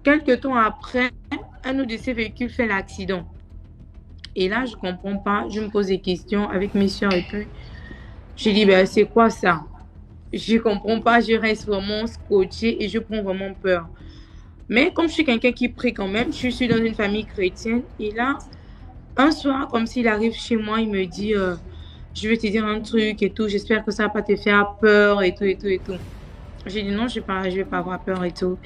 quelques temps après, un autre de ces véhicules fait l'accident. Et là, je comprends pas, je me pose des questions avec mes soeurs et puis j'ai dit, ben, c'est quoi ça? Je comprends pas, je reste vraiment scotchée et je prends vraiment peur. Mais comme je suis quelqu'un qui prie quand même, je suis dans une famille chrétienne et là, un soir, comme s'il arrive chez moi, il me dit, je vais te dire un truc et tout, j'espère que ça va pas te faire peur et tout et tout et tout. J'ai dit non, je vais pas avoir peur et tout.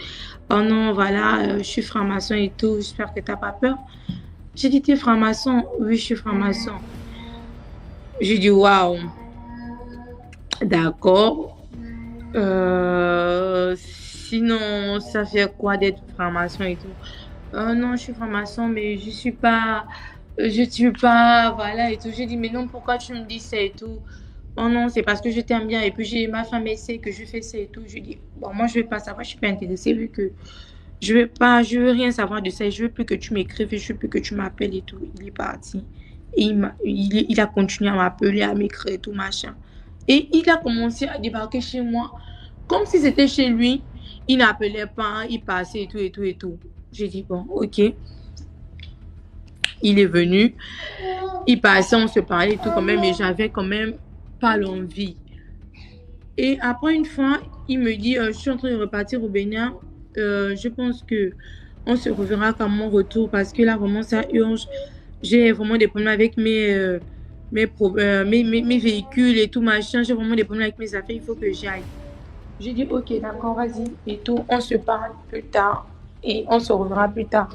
Oh non, voilà, je suis franc-maçon et tout, j'espère que t'as pas peur. J'ai dit, t'es franc-maçon? Oui, je suis franc-maçon. J'ai dit, waouh, d'accord. Sinon, ça fait quoi d'être franc-maçon et tout? Non, je suis franc-maçon, mais je tue pas, voilà et tout. J'ai dit, mais non, pourquoi tu me dis ça et tout? Oh non, c'est parce que je t'aime bien et puis ma femme essaie que je fais ça et tout. Je dis, bon, moi, je vais pas savoir, je suis pas intéressée vu que je veux rien savoir de ça. Je veux plus que tu m'écrives, je veux plus que tu m'appelles et tout. Il est parti. Et il a continué à m'appeler, à m'écrire et tout, machin. Et il a commencé à débarquer chez moi comme si c'était chez lui. Il n'appelait pas, il passait et tout et tout et tout. J'ai dit, bon, ok. Il est venu, il passait, on se parlait et tout quand même, mais j'avais quand même pas l'envie. Et après une fois, il me dit, je suis en train de repartir au Bénin, je pense que on se reverra qu'à mon retour parce que là vraiment ça urge. J'ai vraiment des problèmes avec mes véhicules et tout machin, j'ai vraiment des problèmes avec mes affaires, il faut que j'aille. J'ai dit, ok, d'accord, vas-y et tout, on se parle plus tard et on se reverra plus tard.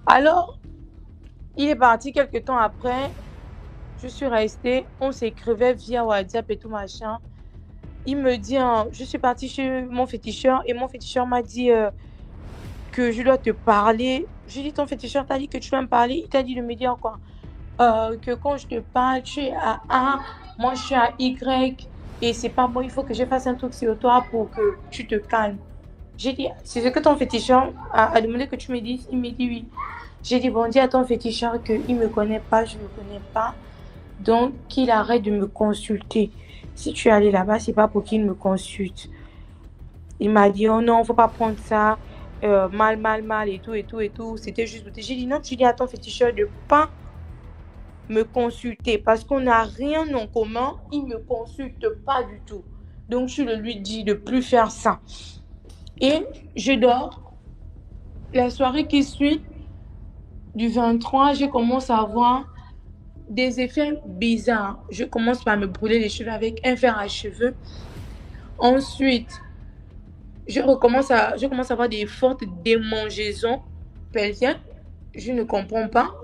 Alors, il est parti quelques temps après. Je suis restée. On s'écrivait via WhatsApp et tout machin. Il me dit, je suis partie chez mon féticheur et mon féticheur m'a dit que je dois te parler. J'ai dit, ton féticheur t'a dit que tu vas me parler. Il t'a dit de me dire quoi? Que quand je te parle, tu es à A, moi je suis à Y et c'est pas bon. Il faut que je fasse un truc sur toi pour que tu te calmes. J'ai dit, c'est ce que ton féticheur a demandé que tu me dises. Il me dit oui. J'ai dit, bon, dis à ton féticheur qu'il ne me connaît pas, je ne me connais pas. Donc, qu'il arrête de me consulter. Si tu es allé là-bas, c'est pas pour qu'il me consulte. Il m'a dit, oh non, faut pas prendre ça. Mal et tout et tout et tout. C'était juste. J'ai dit, non, tu dis à ton féticheur de pas me consulter parce qu'on n'a rien en commun. Il ne me consulte pas du tout. Donc, je lui dis de plus faire ça. Et je dors. La soirée qui suit, du 23, je commence à avoir des effets bizarres. Je commence par me brûler les cheveux avec un fer à cheveux. Ensuite, je commence à avoir des fortes démangeaisons pelviennes. Je ne comprends pas.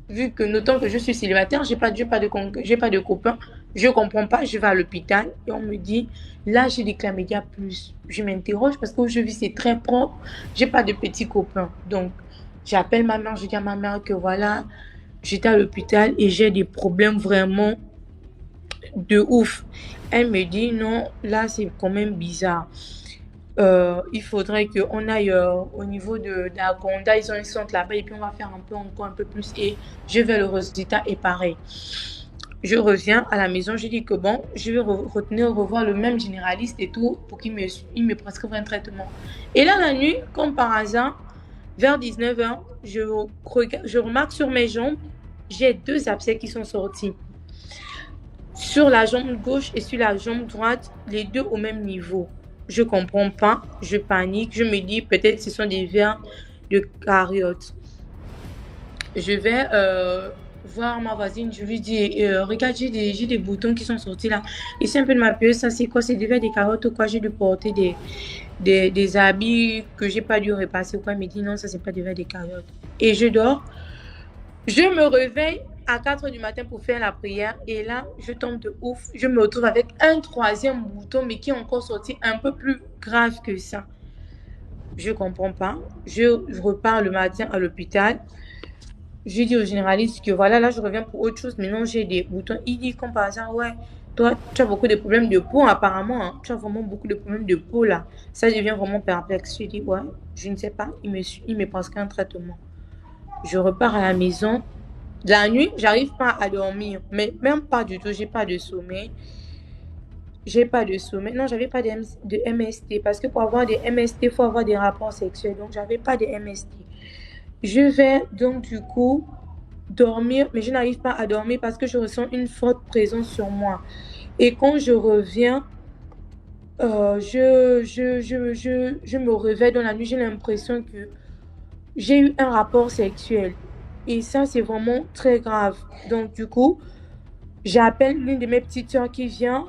Vu que, notons que je suis célibataire, j'ai pas de copain. Je comprends pas. Je vais à l'hôpital et on me dit, là, j'ai des chlamydia plus. Je m'interroge parce que où je vis, c'est très propre. J'ai pas de petits copains. Donc, j'appelle ma mère, je dis à ma mère que voilà, j'étais à l'hôpital et j'ai des problèmes vraiment de ouf. Elle me dit non, là c'est quand même bizarre. Il faudrait qu'on aille au niveau de Akonda, ils ont un centre là-bas et puis on va faire encore un peu plus et je vais le résultat est pareil. Je reviens à la maison, je dis que bon, je vais revoir le même généraliste et tout pour qu'il me prescrive un traitement. Et là la nuit, comme par hasard, vers 19h, je remarque sur mes jambes, j'ai 2 abcès qui sont sortis. Sur la jambe gauche et sur la jambe droite, les 2 au même niveau. Je ne comprends pas, je panique, je me dis peut-être ce sont des vers de cariotes. Je vais voir ma voisine, je lui dis, regarde, j'ai des boutons qui sont sortis là. Essaie un peu de m'appuyer, ça c'est quoi? C'est devait des carottes ou quoi? J'ai dû porter des habits que j'ai pas dû repasser ou quoi? Elle me dit non, ça c'est pas devait des carottes. Et je dors. Je me réveille à 4 h du matin pour faire la prière et là, je tombe de ouf. Je me retrouve avec un troisième bouton, mais qui est encore sorti un peu plus grave que ça. Je comprends pas. Je repars le matin à l'hôpital. Je dis au généraliste que voilà, là, je reviens pour autre chose. Maintenant, j'ai des boutons. Il dit comme par hasard, ouais, toi, tu as beaucoup de problèmes de peau, apparemment. Hein. Tu as vraiment beaucoup de problèmes de peau, là. Ça devient vraiment perplexe. Je dis, ouais, je ne sais pas. Il me prescrit un traitement. Je repars à la maison. La nuit, j'arrive pas à dormir. Mais même pas du tout. J'ai pas de sommeil. Non, j'avais pas de MST. Parce que pour avoir des MST, il faut avoir des rapports sexuels. Donc, j'avais pas de MST. Je vais donc du coup dormir, mais je n'arrive pas à dormir parce que je ressens une forte présence sur moi. Et quand je reviens, je me réveille dans la nuit, j'ai l'impression que j'ai eu un rapport sexuel. Et ça, c'est vraiment très grave. Donc du coup, j'appelle l'une de mes petites sœurs qui vient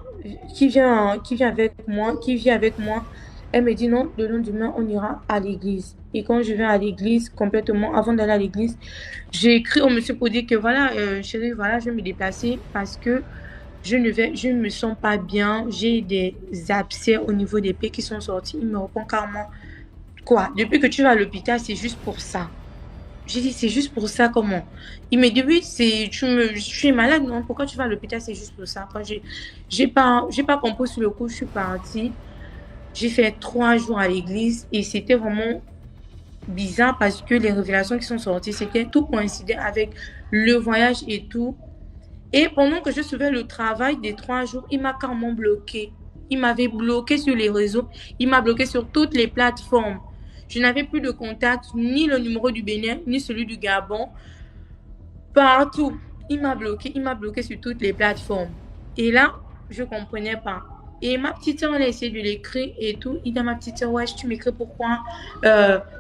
avec moi. Elle me dit non, le lendemain, on ira à l'église. Et quand je viens à l'église, complètement, avant d'aller à l'église, j'ai écrit au monsieur pour dire que voilà, chérie, voilà, je vais me déplacer parce que je ne me sens pas bien. J'ai des abcès au niveau des pieds qui sont sortis. Il me répond carrément, quoi, depuis que tu vas à l'hôpital, c'est juste pour ça. J'ai dit, c'est juste pour ça, comment? Il me dit, oui, je suis malade, non? Pourquoi tu vas à l'hôpital? C'est juste pour ça. Quand j'ai pas compris sur le coup, je suis partie. J'ai fait 3 jours à l'église et c'était vraiment bizarre parce que les révélations qui sont sorties, c'était tout coïncidait avec le voyage et tout. Et pendant que je suivais le travail des 3 jours, il m'a carrément bloqué. Il m'avait bloqué sur les réseaux. Il m'a bloqué sur toutes les plateformes. Je n'avais plus de contact, ni le numéro du Bénin, ni celui du Gabon. Partout. Il m'a bloqué sur toutes les plateformes. Et là, je ne comprenais pas. Et ma petite soeur, elle a essayé de l'écrire et tout. Il dit à ma petite soeur, ouais, tu m'écris pourquoi?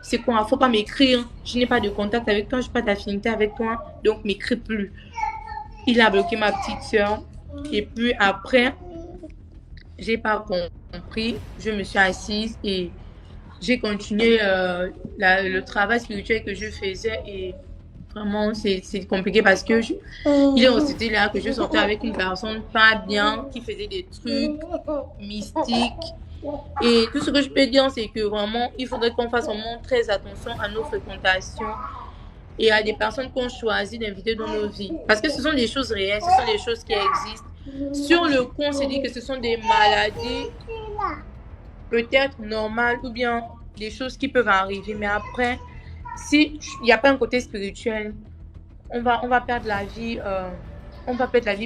C'est quoi? Il ne faut pas m'écrire. Je n'ai pas de contact avec toi, je n'ai pas d'affinité avec toi. Donc, m'écris plus. Il a bloqué ma petite soeur. Et puis après, j'ai pas compris. Je me suis assise et j'ai continué le travail spirituel que je faisais. Et vraiment, c'est compliqué parce que il est aussi là que je sortais avec une personne pas bien, qui faisait des trucs mystiques. Et tout ce que je peux dire, c'est que vraiment, il faudrait qu'on fasse vraiment très attention à nos fréquentations et à des personnes qu'on choisit d'inviter dans nos vies. Parce que ce sont des choses réelles, ce sont des choses qui existent. Sur le coup, on se dit que ce sont des maladies peut-être normales ou bien des choses qui peuvent arriver. Mais après, s'il n'y a pas un côté spirituel, on va perdre la vie,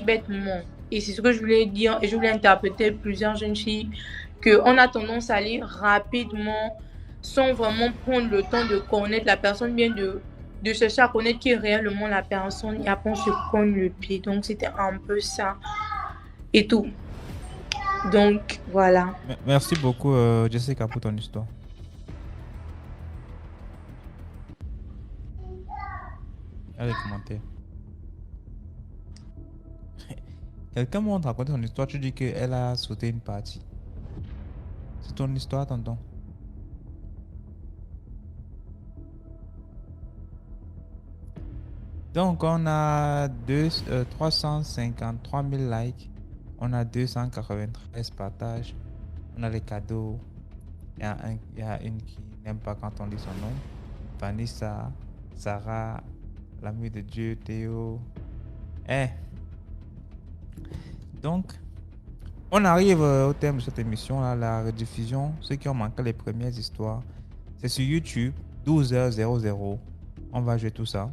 bêtement. Et c'est ce que je voulais dire et je voulais interpréter plusieurs jeunes filles qu'on a tendance à aller rapidement sans vraiment prendre le temps de connaître la personne, bien de chercher à connaître qui est réellement la personne et après on se cogne le pied. Donc c'était un peu ça et tout. Donc voilà.
Merci beaucoup Jessica pour ton histoire. Allez, commentaires. Quelqu'un m'a raconté son histoire, tu dis qu'elle a sauté une partie. C'est ton histoire, tonton. Donc, on a 353 000 likes. On a 293 partages. On a les cadeaux. Il y a une qui n'aime pas quand on lit son nom. Vanessa, Sarah, l'ami de Dieu, Théo. Donc, on arrive au terme de cette émission, là, la rediffusion. Ceux qui ont manqué les premières histoires, c'est sur YouTube, 12h00. On va jouer tout ça.